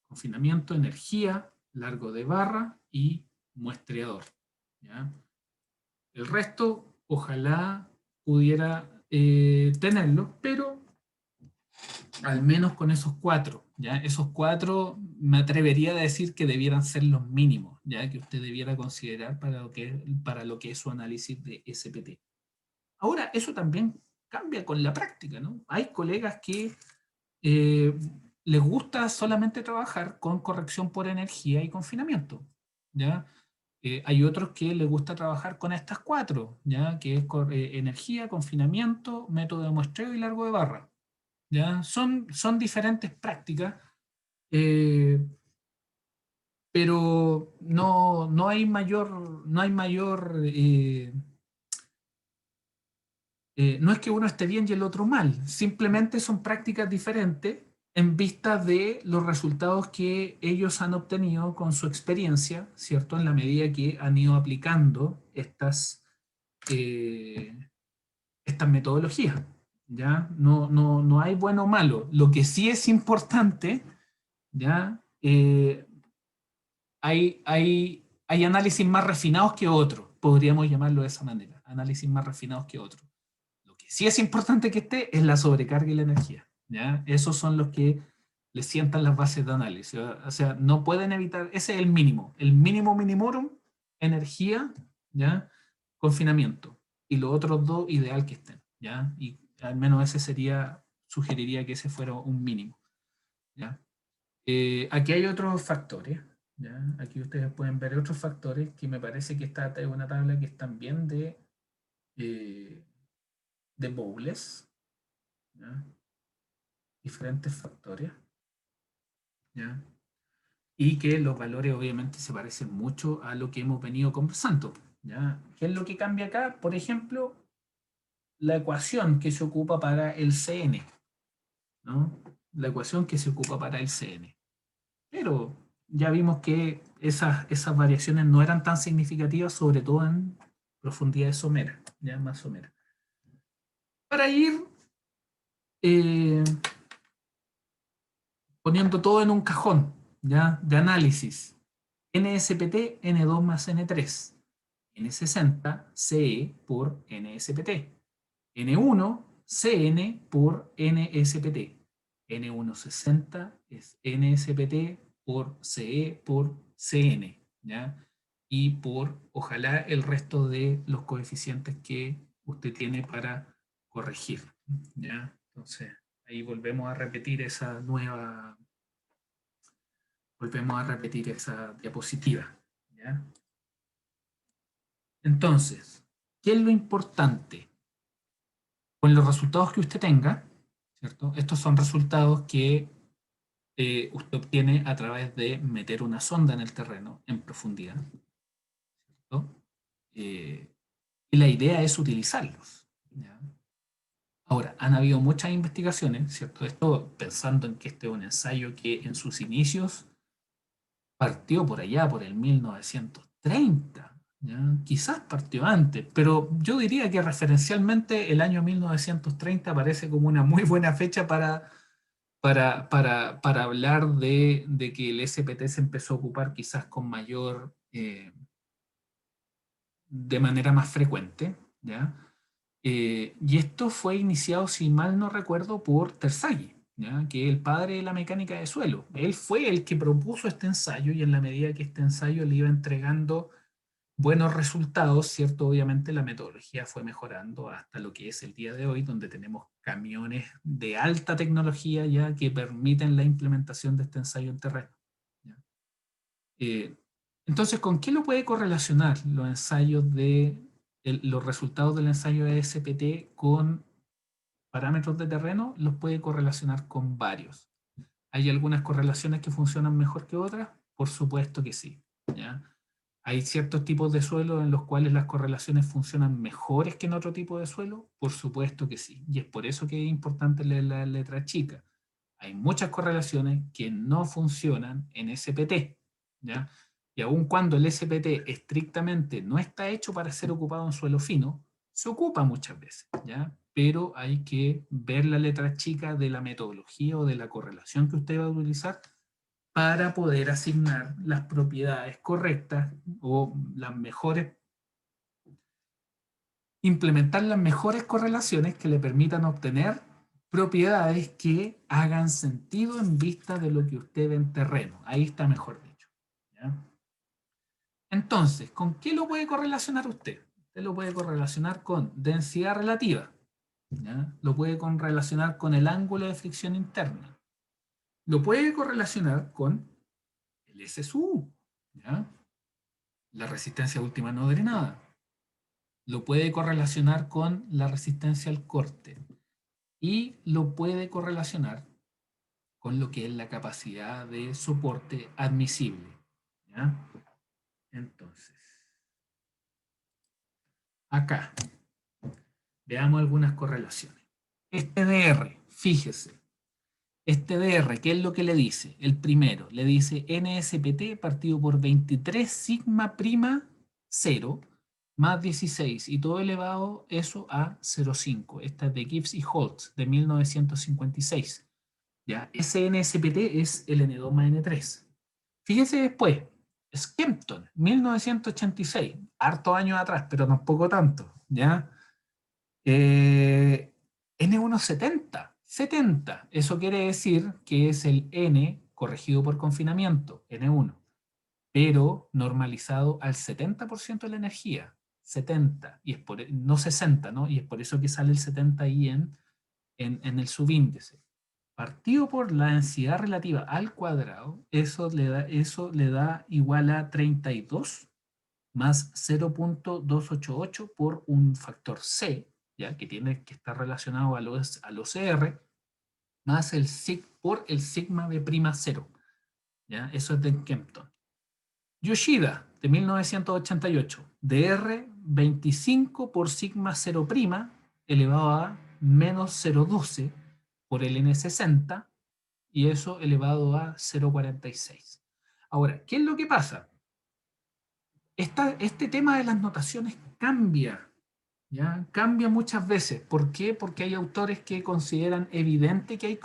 Confinamiento, energía, largo de barra y muestreador. ¿Ya? El resto, ojalá pudiera tenerlo, pero Al menos con esos 4, ¿ya? Esos 4 me atrevería a decir que debieran ser los mínimos, ¿ya? Que usted debiera considerar para lo que es su análisis de SPT. Ahora, eso también cambia con la práctica, ¿no? Hay colegas que eh, les gusta solamente trabajar con corrección por energía y confinamiento, ¿ya? Hay otros que les gusta trabajar con estas 4, ¿ya? Que es energía, confinamiento, método de muestreo y largo de barra, ¿ya? Son diferentes prácticas, eh, pero no hay no es que uno esté bien y el otro mal, simplemente son prácticas diferentes en vista de los resultados que ellos han obtenido con su experiencia, ¿cierto? En la medida que han ido aplicando eh, estas metodologías, ¿ya? No hay bueno o malo. Lo que sí es importante, ¿ya? Hay análisis más refinados que otros, podríamos llamarlo de esa manera, análisis más refinados que otros. Lo que sí es importante que esté es la sobrecarga y la energía, ¿ya? Esos son los que le sientan las bases de análisis. O sea, no pueden evitar, ese es el mínimo minimorum, energía, ¿ya? Confinamiento. Y los otros dos, ideal que estén, ¿ya? Y al menos ese sería, sugeriría que ese fuera un mínimo, ¿ya? Aquí hay otros factores, ¿ya? Aquí ustedes pueden ver otros factores que me parece que esta es una tabla que es también eh, de Bowles, ¿ya? Diferentes factores, ¿ya? Y que los valores obviamente se parecen mucho a lo que hemos venido conversando, ¿ya? ¿Qué es lo que cambia acá? Por ejemplo, la ecuación que se ocupa para el CN, ¿no? La ecuación que se ocupa para el CN. Pero ya vimos que esas variaciones no eran tan significativas, sobre todo en profundidades someras, ya más someras. Para ir eh, poniendo todo en un cajón, ¿ya? De análisis. NSPT, N2 más N3. N60, CE por NSPT. N1, CN por NSPT. N160 es NSPT por CE por CN, ¿ya? Y por, ojalá, el resto de los coeficientes que usted tiene para corregir, ¿ya? Entonces, ahí volvemos a repetir esa diapositiva, ¿ya? Entonces, ¿qué es lo importante? Con los resultados que usted tenga, ¿cierto? Estos son resultados que usted obtiene a través de meter una sonda en el terreno en profundidad, ¿cierto? Eh, y la idea es utilizarlos, ¿ya? Ahora, han habido muchas investigaciones, ¿cierto? Esto pensando en que este es un ensayo que en sus inicios partió por allá, por el 1930, ¿ya? Quizás partió antes, pero yo diría que referencialmente el año 1930 parece como una muy buena fecha para hablar de que el SPT se empezó a ocupar quizás con de manera más frecuente, ¿ya? Y esto fue iniciado, si mal no recuerdo, por Terzaghi, ¿ya? Que es el padre de la mecánica de suelo. Él fue el que propuso este ensayo y en la medida que este ensayo le iba entregando buenos resultados, ¿cierto? Obviamente la metodología fue mejorando hasta lo que es el día de hoy, donde tenemos camiones de alta tecnología ya que permiten la implementación de este ensayo en terreno, ¿ya? Eh, entonces, ¿con qué lo puede correlacionar los ensayos los resultados del ensayo de SPT con parámetros de terreno? Los puede correlacionar con varios. ¿Hay algunas correlaciones que funcionan mejor que otras? Por supuesto que sí, ¿ya? ¿Hay ciertos tipos de suelo en los cuales las correlaciones funcionan mejores que en otro tipo de suelo? Por supuesto que sí. Y es por eso que es importante leer la letra chica. Hay muchas correlaciones que no funcionan en SPT, ¿ya? Y aun cuando el SPT estrictamente no está hecho para ser ocupado en suelo fino, se ocupa muchas veces, ¿ya? Pero hay que ver la letra chica de la metodología o de la correlación que usted va a utilizar para poder asignar las propiedades correctas o implementar las mejores correlaciones que le permitan obtener propiedades que hagan sentido en vista de lo que usted ve en terreno. Ahí está mejor dicho. ¿Ya? Entonces, ¿con qué lo puede correlacionar usted? Usted lo puede correlacionar con densidad relativa. ¿Ya? Lo puede correlacionar con el ángulo de fricción interna. Lo puede correlacionar con el SSU, ¿ya? La resistencia última no drenada. Lo puede correlacionar con la resistencia al corte. Y lo puede correlacionar con lo que es la capacidad de soporte admisible. ¿Ya? Entonces, acá, veamos algunas correlaciones. Este DR, fíjese, este DR, ¿qué es lo que le dice? El primero, le dice NSPT partido por 23 sigma prima 0 más 16 y todo elevado eso a 0,5. Esta es de Gibbs y Holtz de 1956. ¿Ya? Ese NSPT es el N2 más N3. Fíjese después, Skempton, 1986, harto años atrás, pero tampoco tanto, ¿ya? N170, 70, eso quiere decir que es el N corregido por confinamiento, N1, pero normalizado al 70% de la energía, 70, y es por, no 60, ¿no? Y es por eso que sale el 70 ahí en el subíndice. Partido por la densidad relativa al cuadrado, eso le da igual a 32 más 0,288 por un factor C, ¿ya? Que tiene que estar relacionado al OCR, más el por el sigma B' 0. ¿Ya? Eso es de Kempton. Yoshida, de 1988, dr 25 por sigma 0' elevado a menos 0,12 por el N60 y eso elevado a 0,46. Ahora, ¿qué es lo que pasa? Este tema de las notaciones cambia, ¿ya? Cambia muchas veces. ¿Por qué? Porque hay autores que consideran evidente que hay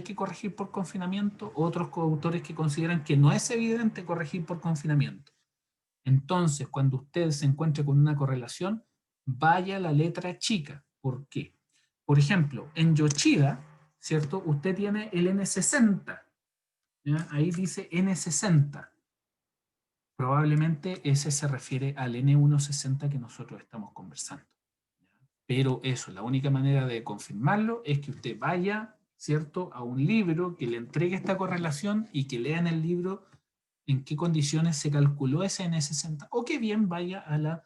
que corregir por confinamiento, otros autores que consideran que no es evidente corregir por confinamiento. Entonces, cuando usted se encuentre con una correlación, vaya a la letra chica. ¿Por qué? Por ejemplo, en Yoshida, ¿cierto? Usted tiene el N60. ¿Ya? Ahí dice N60. Probablemente ese se refiere al N160 que nosotros estamos conversando. Pero eso, la única manera de confirmarlo es que usted vaya, ¿cierto?, a un libro que le entregue esta correlación y que lea en el libro en qué condiciones se calculó ese N60, o que bien vaya a la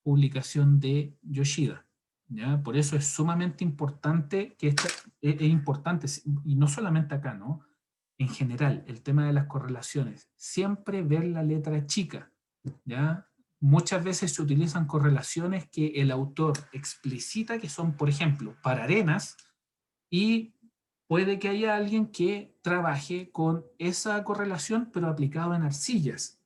publicación de Yoshida. ¿Ya? Por eso es sumamente importante que es importante, y no solamente acá, ¿no? En general, el tema de las correlaciones, siempre ver la letra chica, ¿ya? Muchas veces se utilizan correlaciones que el autor explicita que son, por ejemplo, para arenas, y puede que haya alguien que trabaje con esa correlación, pero aplicado en arcillas.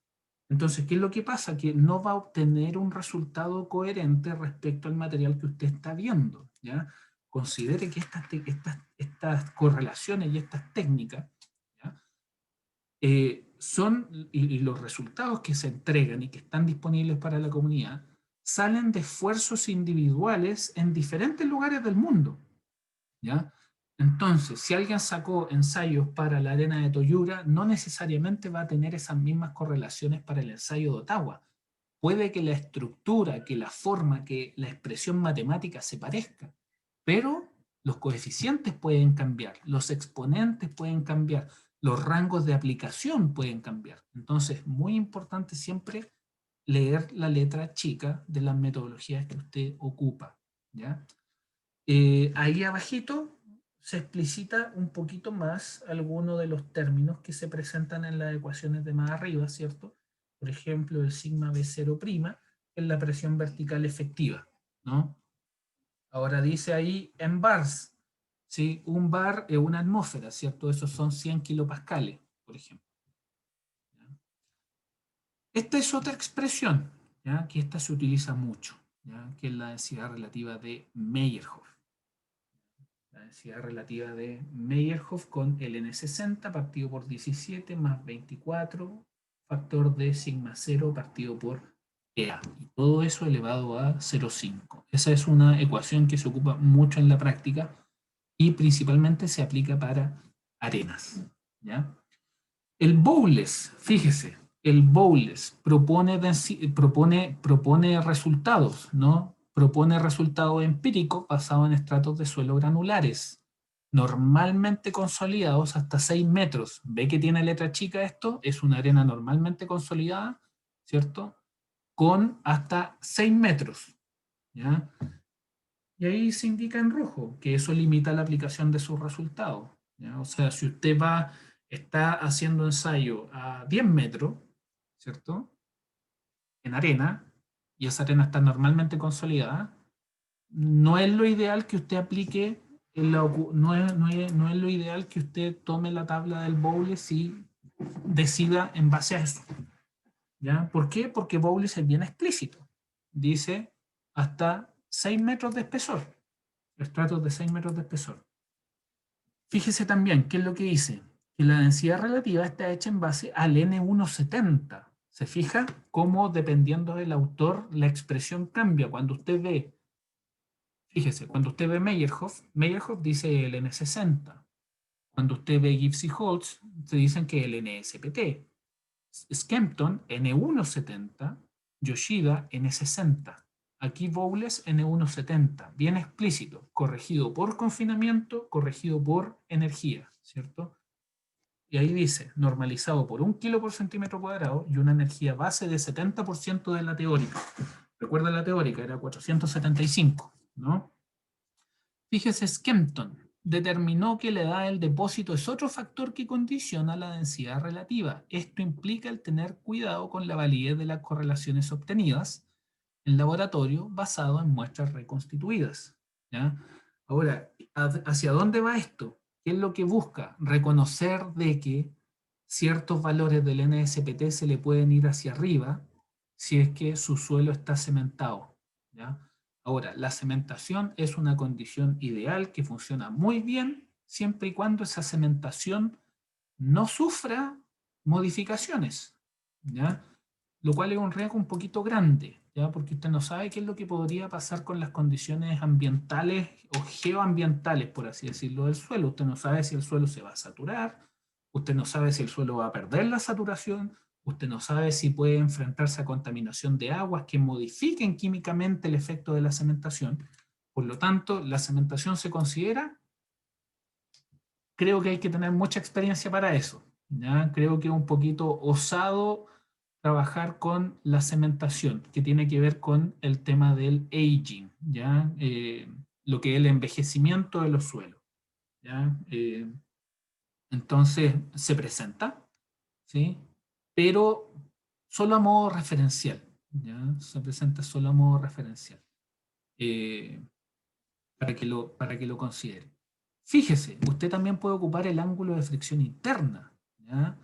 Entonces, ¿qué es lo que pasa? Que no va a obtener un resultado coherente respecto al material que usted está viendo, ¿ya? Considere que estas correlaciones y estas técnicas, ¿ya? Y los resultados que se entregan y que están disponibles para la comunidad salen de esfuerzos individuales en diferentes lugares del mundo, ¿ya? Entonces, si alguien sacó ensayos para la arena de Toyura, no necesariamente va a tener esas mismas correlaciones para el ensayo de Ottawa. Puede que la estructura, que la forma, que la expresión matemática se parezca, pero los coeficientes pueden cambiar, los exponentes pueden cambiar, los rangos de aplicación pueden cambiar. Entonces, muy importante siempre leer la letra chica de las metodologías que usted ocupa, ¿ya? Ahí abajito se explicita un poquito más algunos de los términos que se presentan en las ecuaciones de más arriba, ¿cierto? Por ejemplo, el sigma B0' es la presión vertical efectiva, ¿no? Ahora dice ahí en bars, ¿sí? Un bar es una atmósfera, ¿cierto? Esos son 100 kilopascales, por ejemplo. ¿Ya? Esta es otra expresión, ¿ya? Que esta se utiliza mucho, ¿ya? Que es la densidad relativa de Meyerhof. La densidad relativa de Meyerhof con el N60 partido por 17 más 24 factor de sigma 0 partido por EA. Y todo eso elevado a 0,5. Esa es una ecuación que se ocupa mucho en la práctica y principalmente se aplica para arenas, ¿ya? El Bowles, fíjese, el Bowles propone resultados, ¿no? Propone resultados empíricos basados en estratos de suelo granulares, normalmente consolidados hasta 6 metros. ¿Ve que tiene letra chica esto? Es una arena normalmente consolidada, ¿cierto? Con hasta 6 metros, ¿ya? Y ahí se indica en rojo que eso limita la aplicación de sus resultados, ¿ya? O sea, si usted está haciendo ensayo a 10 metros, ¿cierto? En arena, y esa arena está normalmente consolidada, no es lo ideal que usted aplique, no es lo ideal que usted tome la tabla del Bowles y decida en base a eso, ¿ya? ¿Por qué? Porque Bowles es bien explícito. Dice hasta 6 metros de espesor, estratos de 6 metros de espesor. Fíjese también qué es lo que dice, que la densidad relativa está hecha en base al N170. ¿Se fija cómo dependiendo del autor la expresión cambia? Cuando usted ve, fíjese, cuando usted ve Meyerhoff, Meyerhoff dice el N60. Cuando usted ve Gibbs y Holtz, se dicen que el NSPT. Skempton N170, Yoshida N60. Aquí Bowles N170, bien explícito, corregido por confinamiento, corregido por energía, ¿cierto? Y ahí dice, normalizado por 1 kilo por centímetro cuadrado y una energía base de 70% de la teórica. Recuerda la teórica, era 475, ¿no? Fíjese, Skempton determinó que la edad del depósito es otro factor que condiciona la densidad relativa. Esto implica el tener cuidado con la validez de las correlaciones obtenidas en laboratorio basado en muestras reconstituidas, ¿ya? Ahora, ¿hacia dónde va esto? ¿Qué es lo que busca? Reconocer de que ciertos valores del NSPT se le pueden ir hacia arriba si es que su suelo está cementado, ¿ya? Ahora, la cementación es una condición ideal que funciona muy bien siempre y cuando esa cementación no sufra modificaciones, ¿ya? Lo cual es un riesgo un poquito grande, ¿ya? Porque usted no sabe qué es lo que podría pasar con las condiciones ambientales o geoambientales, por así decirlo, del suelo. Usted no sabe si el suelo se va a saturar, usted no sabe si el suelo va a perder la saturación, usted no sabe si puede enfrentarse a contaminación de aguas que modifiquen químicamente el efecto de la cementación. Por lo tanto, la cementación se considera, creo que hay que tener mucha experiencia para eso, ¿ya? Creo que es un poquito osado trabajar con la cementación, que tiene que ver con el tema del aging, ¿ya? Lo que es el envejecimiento de los suelos, ¿ya? Entonces, se presenta, ¿sí? Pero solo a modo referencial, ¿ya? Se presenta solo a modo referencial, eh, para que lo considere. Fíjese, usted también puede ocupar el ángulo de fricción interna, ¿ya?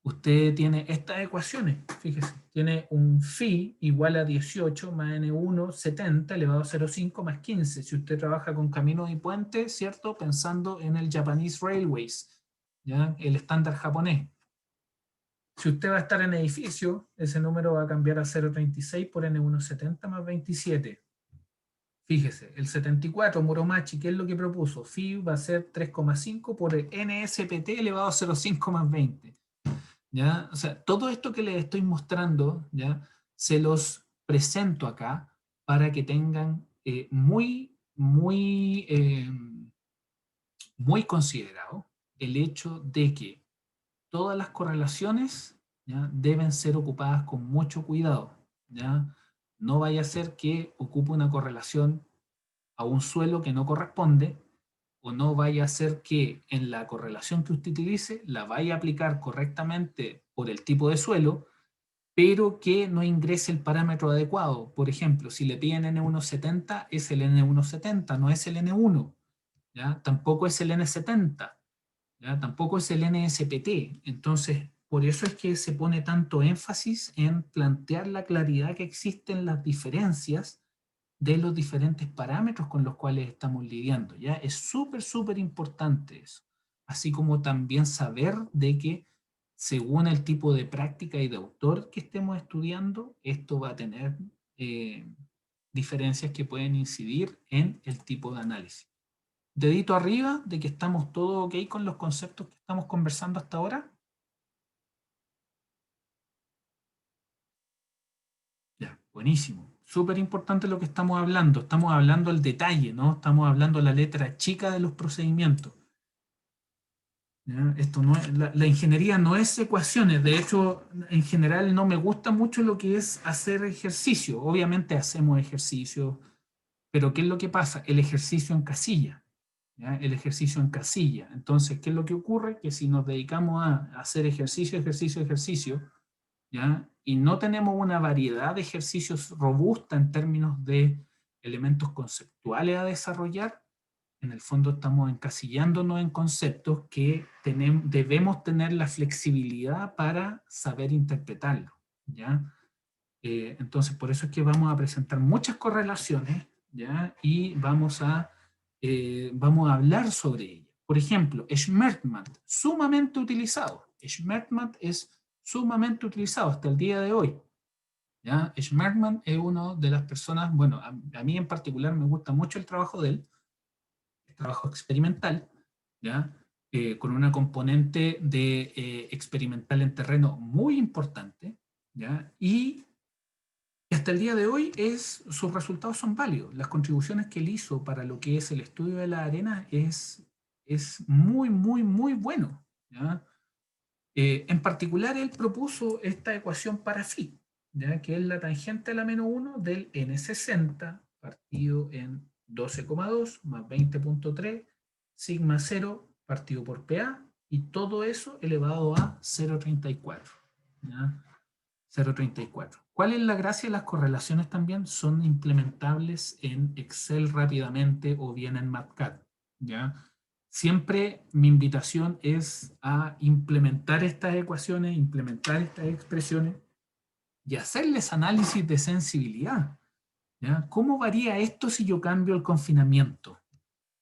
Usted tiene estas ecuaciones, fíjese, tiene un phi igual a 18 más n1 70 elevado a 0,5 más 15. Si usted trabaja con caminos y puentes, ¿cierto? Pensando en el Japanese Railways, ¿ya? El estándar japonés. Si usted va a estar en edificio, ese número va a cambiar a 0,36 por n1,70 más 27. Fíjese, el 74, Muromachi, ¿qué es lo que propuso? Phi va a ser 3,5 por el NSPT elevado a 0,5 más 20. ¿Ya? O sea, todo esto que les estoy mostrando, ¿ya? Se los presento acá para que tengan muy considerado el hecho de que todas las correlaciones, ¿ya? Deben ser ocupadas con mucho cuidado, ¿ya? No vaya a ser que ocupe una correlación a un suelo que no corresponde, o no vaya a ser que en la correlación que usted utilice la vaya a aplicar correctamente por el tipo de suelo, pero que no ingrese el parámetro adecuado. Por ejemplo, si le piden N170, es el N170, no es el N1, ¿ya? Tampoco es el N70, ¿ya? Tampoco es el NSPT. Entonces, por eso es que se pone tanto énfasis en plantear la claridad que existen las diferencias de los diferentes parámetros con los cuales estamos lidiando, ¿ya? Es súper, súper importante eso. Así como también saber de que según el tipo de práctica y de autor que estemos estudiando, esto va a tener diferencias que pueden incidir en el tipo de análisis. Dedito arriba de que estamos todo ok con los conceptos que estamos conversando hasta ahora. Ya, buenísimo. Súper importante lo que estamos hablando. Estamos hablando el detalle, ¿no? Estamos hablando la letra chica de los procedimientos. ¿Ya? Esto no es, la ingeniería no es ecuaciones. De hecho, en general no me gusta mucho lo que es hacer ejercicio. Obviamente hacemos ejercicio, pero ¿qué es lo que pasa? El ejercicio en casilla. ¿Ya? El ejercicio en casilla. Entonces, ¿qué es lo que ocurre? Que si nos dedicamos a hacer ejercicio, ejercicio, ejercicio, ¿ya? Y no tenemos una variedad de ejercicios robusta en términos de elementos conceptuales a desarrollar, en el fondo estamos encasillándonos en conceptos que debemos tener la flexibilidad para saber interpretarlo, ¿ya? Entonces, por eso es que vamos a presentar muchas correlaciones, ¿ya? Y vamos a hablar sobre ellas. Por ejemplo, Schmertmann, sumamente utilizado. Schmertmann es sumamente utilizado hasta el día de hoy, ¿ya? Schmertmann es una de las personas, bueno, a mí en particular me gusta mucho el trabajo de él, el trabajo experimental, ¿ya? Con una componente de experimental en terreno muy importante, ¿ya? Y hasta el día de hoy sus resultados son válidos. Las contribuciones que él hizo para lo que es el estudio de la arena es muy, muy, muy bueno, ¿ya? En particular, él propuso esta ecuación para phi, ¿ya? Que es la tangente a la menos 1 del n60 partido en 12,2 más 20,3 sigma 0 partido por PA y todo eso elevado a 0,34. ¿Ya? 0,34. ¿Cuál es la gracia? Las correlaciones también son implementables en Excel rápidamente o bien en MATCAD, ¿ya? Siempre mi invitación es a implementar estas ecuaciones, implementar estas expresiones y hacerles análisis de sensibilidad, ¿ya? ¿Cómo varía esto si yo cambio el confinamiento?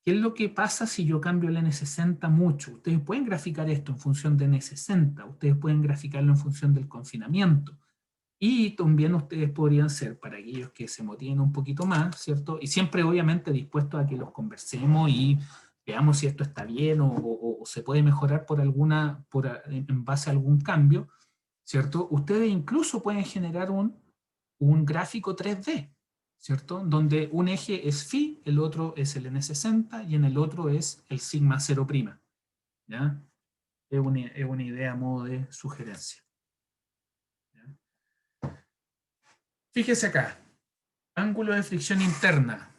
¿Qué es lo que pasa si yo cambio el N60 mucho? Ustedes pueden graficar esto en función de N60, ustedes pueden graficarlo en función del confinamiento. Y también ustedes podrían ser, para aquellos que se motiven un poquito más, ¿cierto? Y siempre obviamente dispuestos a que los conversemos y veamos si esto está bien o se puede mejorar en base a algún cambio, ¿cierto? Ustedes incluso pueden generar un gráfico 3D, ¿cierto? Donde un eje es phi, el otro es el n60 y en el otro es el sigma 0', ¿ya? Es una idea a modo de sugerencia. ¿Ya? Fíjese acá, ángulo de fricción interna.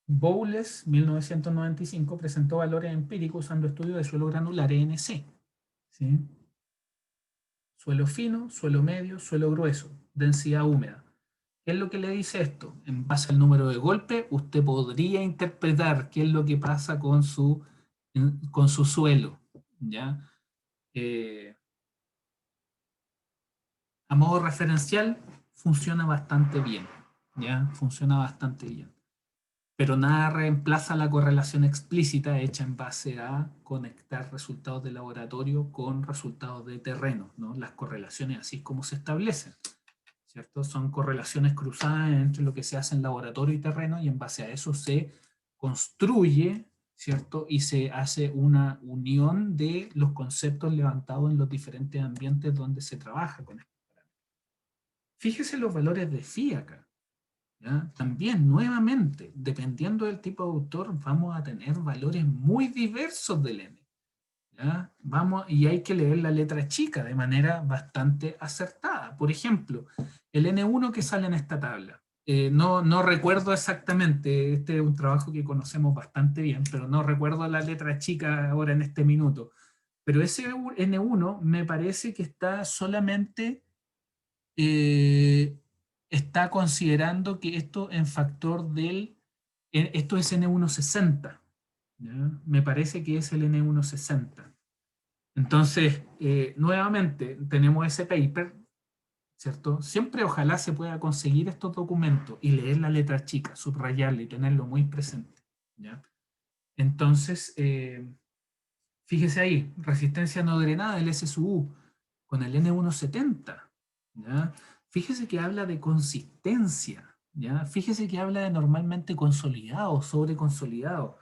Bowles, 1995, presentó valores empíricos usando estudios de suelo granular, ENC. ¿Sí? Suelo fino, suelo medio, suelo grueso, densidad húmeda. ¿Qué es lo que le dice esto? En base al número de golpes, usted podría interpretar qué es lo que pasa con su suelo. ¿Ya? Eh, a modo referencial, funciona bastante bien. ¿Ya? Funciona bastante bien. Pero nada reemplaza la correlación explícita hecha en base a conectar resultados de laboratorio con resultados de terreno, ¿no? Las correlaciones así es como se establecen, ¿cierto? Son correlaciones cruzadas entre lo que se hace en laboratorio y terreno y en base a eso se construye, ¿cierto? Y se hace una unión de los conceptos levantados en los diferentes ambientes donde se trabaja con esto. Fíjese los valores de phi acá. ¿Ya? También, nuevamente, dependiendo del tipo de autor, vamos a tener valores muy diversos del N. ¿Ya? Y hay que leer la letra chica de manera bastante acertada. Por ejemplo, el N1 que sale en esta tabla. No recuerdo exactamente, este es un trabajo que conocemos bastante bien, pero no recuerdo la letra chica ahora en este minuto. Pero ese N1 me parece que está solamente eh, está considerando que esto en factor esto es N160, ¿ya? Me parece que es el N160. Entonces, nuevamente, tenemos ese paper, ¿cierto? Siempre ojalá se pueda conseguir estos documentos y leer la letra chica, subrayarla y tenerlo muy presente, ¿ya? Entonces, fíjese ahí, resistencia no drenada, el SSU, con el N170, ¿ya? Fíjese que habla de consistencia, ¿ya? Fíjese que habla de normalmente consolidado, sobre consolidado.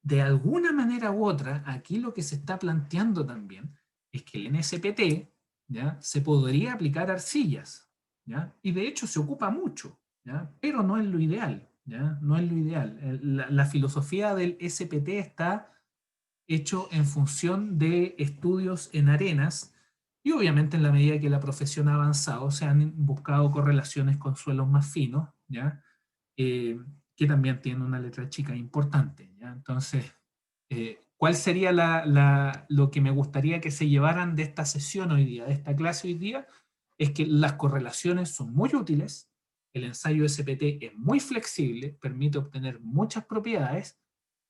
de alguna manera u otra, aquí lo que se está planteando también es que el NSPT, ¿ya?, se podría aplicar a arcillas, ¿ya? Y de hecho se ocupa mucho, ¿ya?, pero no es lo ideal, ¿ya? No es lo ideal. La filosofía del SPT está hecho en función de estudios en arenas y obviamente en la medida que la profesión ha avanzado se han buscado correlaciones con suelos más finos, ¿ya? Que también tienen una letra chica importante, ¿ya? Entonces, ¿cuál sería lo que me gustaría que se llevaran de esta sesión hoy día, de esta clase hoy día? Es que las correlaciones son muy útiles, el ensayo SPT es muy flexible, permite obtener muchas propiedades,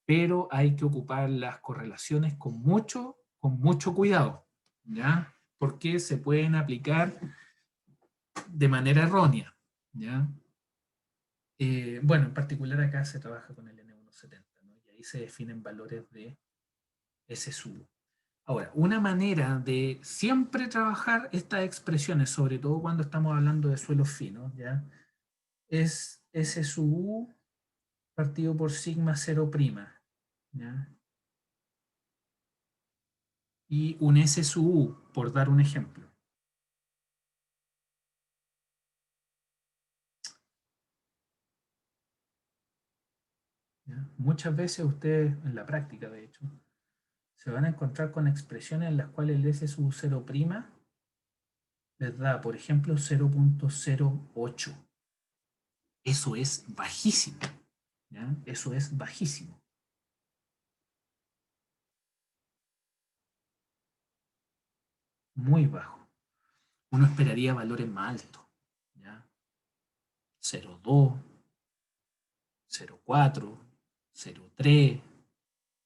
pero hay que ocupar las correlaciones con mucho cuidado, ¿ya? Porque se pueden aplicar de manera errónea, ¿ya? Bueno, en particular acá se trabaja con el N170, ¿no? Y ahí se definen valores de S sub. Ahora, una manera de siempre trabajar estas expresiones, sobre todo cuando estamos hablando de suelos finos, ¿ya?, es S sub U partido por sigma 0', ¿ya? Y un S sub U, por dar un ejemplo. ¿Ya? Muchas veces ustedes, en la práctica de hecho, se van a encontrar con expresiones en las cuales el S sub 0' les da, por ejemplo, 0.08. Eso es bajísimo, ¿ya? Eso es bajísimo. Muy bajo. Uno esperaría valores más altos, ¿ya? 0.2, 0.4, 0.3.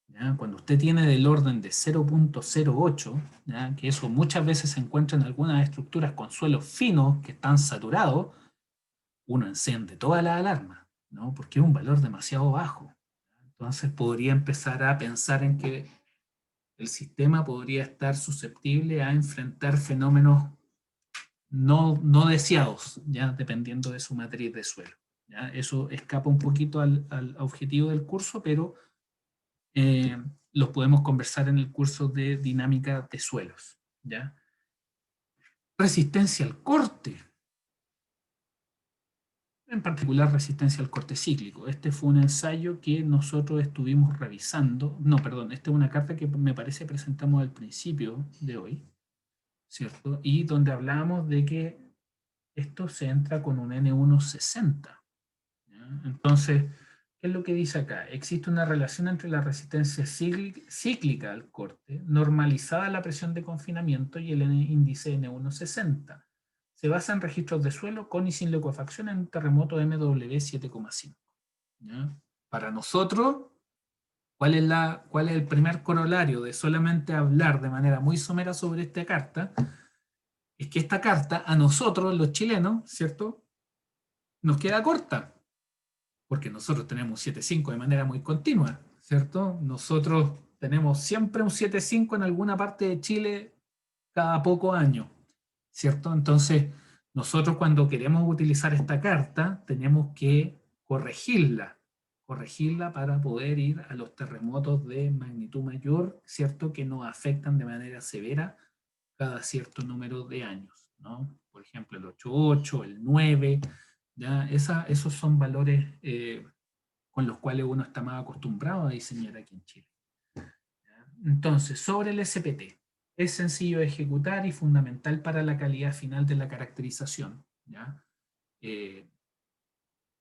¿Ya? Cuando usted tiene del orden de 0.08, ¿ya?, que eso muchas veces se encuentra en algunas estructuras con suelos finos que están saturados, uno enciende toda la alarma, ¿no?, porque es un valor demasiado bajo. Entonces podría empezar a pensar en que el sistema podría estar susceptible a enfrentar fenómenos no deseados, ¿ya?, dependiendo de su matriz de suelo, ¿ya? Eso escapa un poquito al objetivo del curso, pero los podemos conversar en el curso de dinámica de suelos, ¿ya? Resistencia al corte, en particular resistencia al corte cíclico. Este fue un ensayo que nosotros estuvimos revisando, no, perdón, esta es una carta que me parece presentamos al principio de hoy, ¿cierto? Y donde hablábamos de que esto se entra con un N160, ¿ya? Entonces, ¿qué es lo que dice acá? Existe una relación entre la resistencia cíclica al corte, normalizada a la presión de confinamiento y el índice N160. Se basa en registros de suelo con y sin licuefacción en un terremoto MW 7,5. Para nosotros, ¿cuál es el primer corolario de solamente hablar de manera muy somera sobre esta carta? Es que esta carta a nosotros, los chilenos, ¿cierto?, nos queda corta, porque nosotros tenemos un 7.5 de manera muy continua, ¿cierto? Nosotros tenemos siempre un 7.5 en alguna parte de Chile cada poco año, ¿cierto? Entonces, nosotros cuando queremos utilizar esta carta, tenemos que corregirla para poder ir a los terremotos de magnitud mayor, ¿cierto?, que nos afectan de manera severa cada cierto número de años, ¿no? Por ejemplo, el 8.8, el 9, ¿ya? Esos son valores con los cuales uno está más acostumbrado a diseñar aquí en Chile. ¿Ya? Entonces, sobre el SPT, es sencillo de ejecutar y fundamental para la calidad final de la caracterización, ¿ya?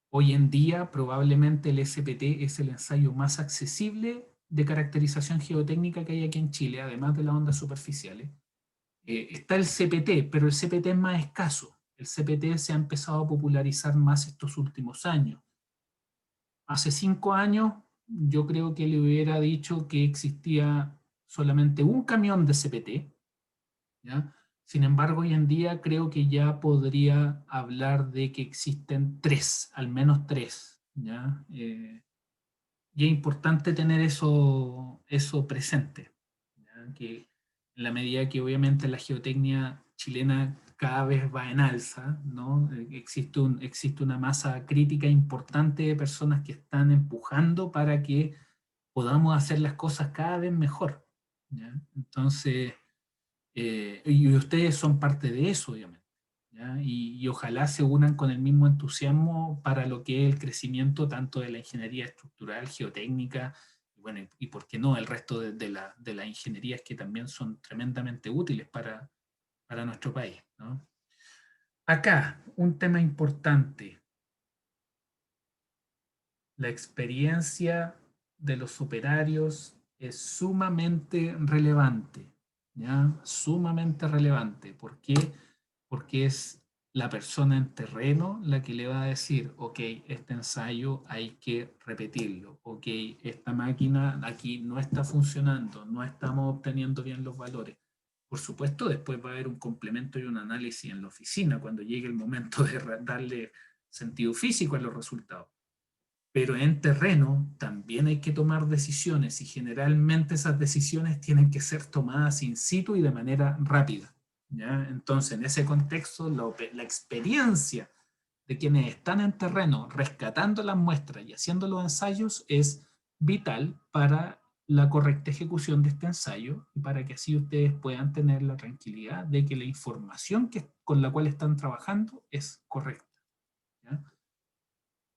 Hoy en día, probablemente el SPT es el ensayo más accesible de caracterización geotécnica que hay aquí en Chile, además de las ondas superficiales. Está el CPT, pero el CPT es más escaso. El CPT se ha empezado a popularizar más estos últimos años. Hace 5 años yo creo que le hubiera dicho que existía solamente un camión de CPT, ¿ya? Sin embargo, hoy en día creo que ya podría hablar de que existen 3, al menos 3, ¿ya? Y es importante tener eso presente, ¿ya? Que en la medida que obviamente la geotecnia chilena cada vez va en alza, ¿no? Existe una masa crítica importante de personas que están empujando para que podamos hacer las cosas cada vez mejor, ¿ya? Entonces, y ustedes son parte de eso, obviamente, ¿ya? Y ojalá se unan con el mismo entusiasmo para lo que es el crecimiento tanto de la ingeniería estructural, geotécnica, y bueno, y por qué no, el resto de las ingenierías que también son tremendamente útiles para nuestro país, ¿no? Acá, un tema importante, la experiencia de los operarios es sumamente relevante, ¿ya? Sumamente relevante. ¿Por qué? Porque es la persona en terreno la que le va a decir, ok, este ensayo hay que repetirlo, ok, esta máquina aquí no está funcionando, no estamos obteniendo bien los valores. Por supuesto, después va a haber un complemento y un análisis en la oficina cuando llegue el momento de darle sentido físico a los resultados. Pero en terreno también hay que tomar decisiones y generalmente esas decisiones tienen que ser tomadas in situ y de manera rápida, ¿ya? Entonces, en ese contexto, la experiencia de quienes están en terreno rescatando las muestras y haciendo los ensayos es vital para la correcta ejecución de este ensayo y para que así ustedes puedan tener la tranquilidad de que la información con la cual están trabajando es correcta, ¿ya?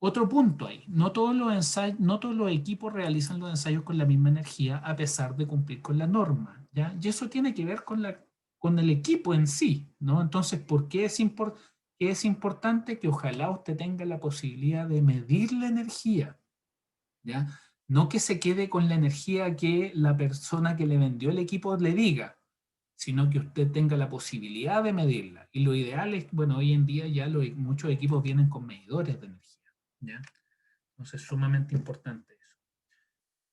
Otro punto ahí, no todos los equipos realizan los ensayos con la misma energía a pesar de cumplir con la norma, ¿ya? Y eso tiene que ver con el equipo en sí, ¿no? Entonces, ¿por qué es importante que ojalá usted tenga la posibilidad de medir la energía, ¿ya? No que se quede con la energía que la persona que le vendió el equipo le diga, sino que usted tenga la posibilidad de medirla. Y lo ideal es, bueno, hoy en día ya muchos equipos vienen con medidores de energía, ¿ya? Entonces, es sumamente importante eso.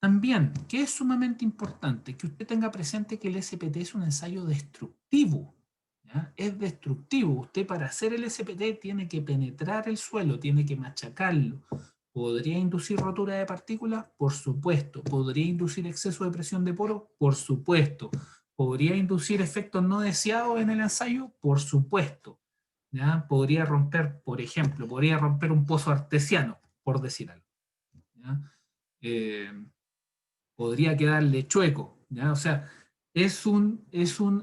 También, ¿qué es sumamente importante? Que usted tenga presente que el SPT es un ensayo destructivo, ¿ya? Es destructivo. Usted para hacer el SPT tiene que penetrar el suelo, tiene que machacarlo. ¿Podría inducir rotura de partículas? Por supuesto. ¿Podría inducir exceso de presión de poro? Por supuesto. ¿Podría inducir efectos no deseados en el ensayo? Por supuesto. ¿Ya? Podría romper, por ejemplo, podría romper un pozo artesiano, por decir algo, ¿ya? Eh, Podría quedarle chueco, ¿ya? O sea, es un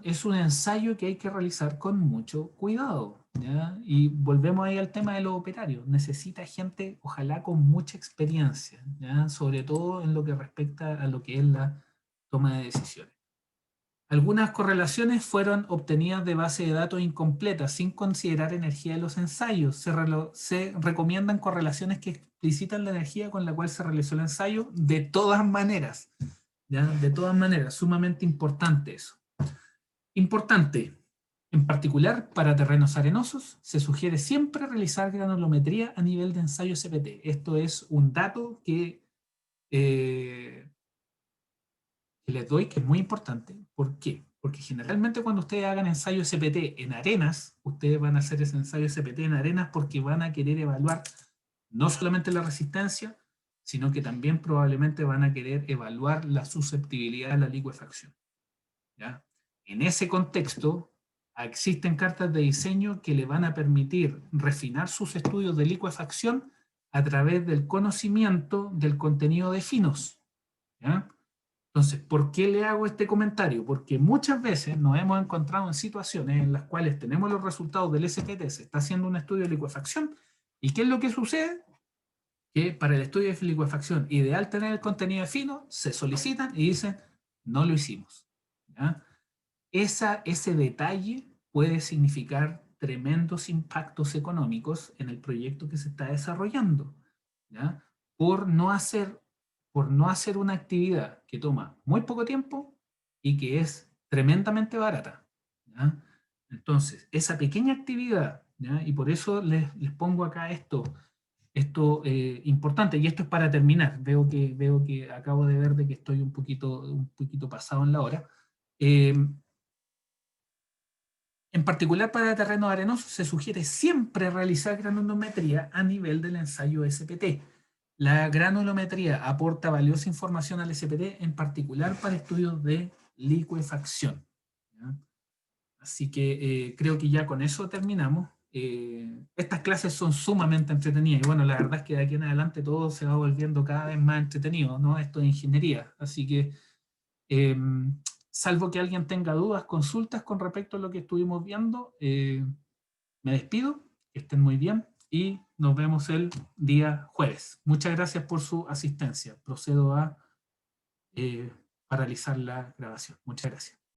ensayo que hay que realizar con mucho cuidado, ¿ya? Y volvemos ahí al tema de los operarios. Necesita gente, ojalá con mucha experiencia, ¿ya? Sobre todo en lo que respecta a lo que es la toma de decisiones. Algunas correlaciones fueron obtenidas de base de datos incompletas, sin considerar energía de los ensayos. Se recomiendan correlaciones que explicitan la energía con la cual se realizó el ensayo de todas maneras. ¿Ya? De todas maneras, sumamente importante eso. Importante, en particular para terrenos arenosos, se sugiere siempre realizar granulometría a nivel de ensayo SPT. Esto es un dato eh, que les doy que es muy importante. ¿Por qué? Porque generalmente cuando ustedes hagan ensayo SPT en arenas, ustedes van a hacer ese ensayo SPT en arenas porque van a querer evaluar no solamente la resistencia, sino que también probablemente van a querer evaluar la susceptibilidad a la licuefacción, ¿ya? En ese contexto, existen cartas de diseño que le van a permitir refinar sus estudios de licuefacción a través del conocimiento del contenido de finos, ¿ya? Entonces, ¿por qué le hago este comentario? Porque muchas veces nos hemos encontrado en situaciones en las cuales tenemos los resultados del SPT, se está haciendo un estudio de licuefacción, ¿y qué es lo que sucede? Que para el estudio de licuefacción ideal tener el contenido fino, se solicitan y dicen, no lo hicimos, ¿ya? Ese detalle puede significar tremendos impactos económicos en el proyecto que se está desarrollando, ¿ya? Por no hacer, por no hacer una actividad que toma muy poco tiempo y que es tremendamente barata, ¿ya? Entonces, esa pequeña actividad, ¿ya? Y por eso les pongo acá esto importante, y esto es para terminar, veo que acabo de ver de que estoy un poquito pasado en la hora. Eh, en particular para terrenos arenosos, se sugiere siempre realizar granulometría a nivel del ensayo SPT. La granulometría aporta valiosa información al SPT, en particular para estudios de licuefacción, ¿ya? Así que creo que ya con eso terminamos. estas clases son sumamente entretenidas y bueno, la verdad es que de aquí en adelante todo se va volviendo cada vez más entretenido, ¿no? Esto es ingeniería, así que eh, salvo que alguien tenga dudas, consultas con respecto a lo que estuvimos viendo, me despido, que estén muy bien y nos vemos el día jueves. Muchas gracias por su asistencia. Procedo a paralizar la grabación. Muchas gracias.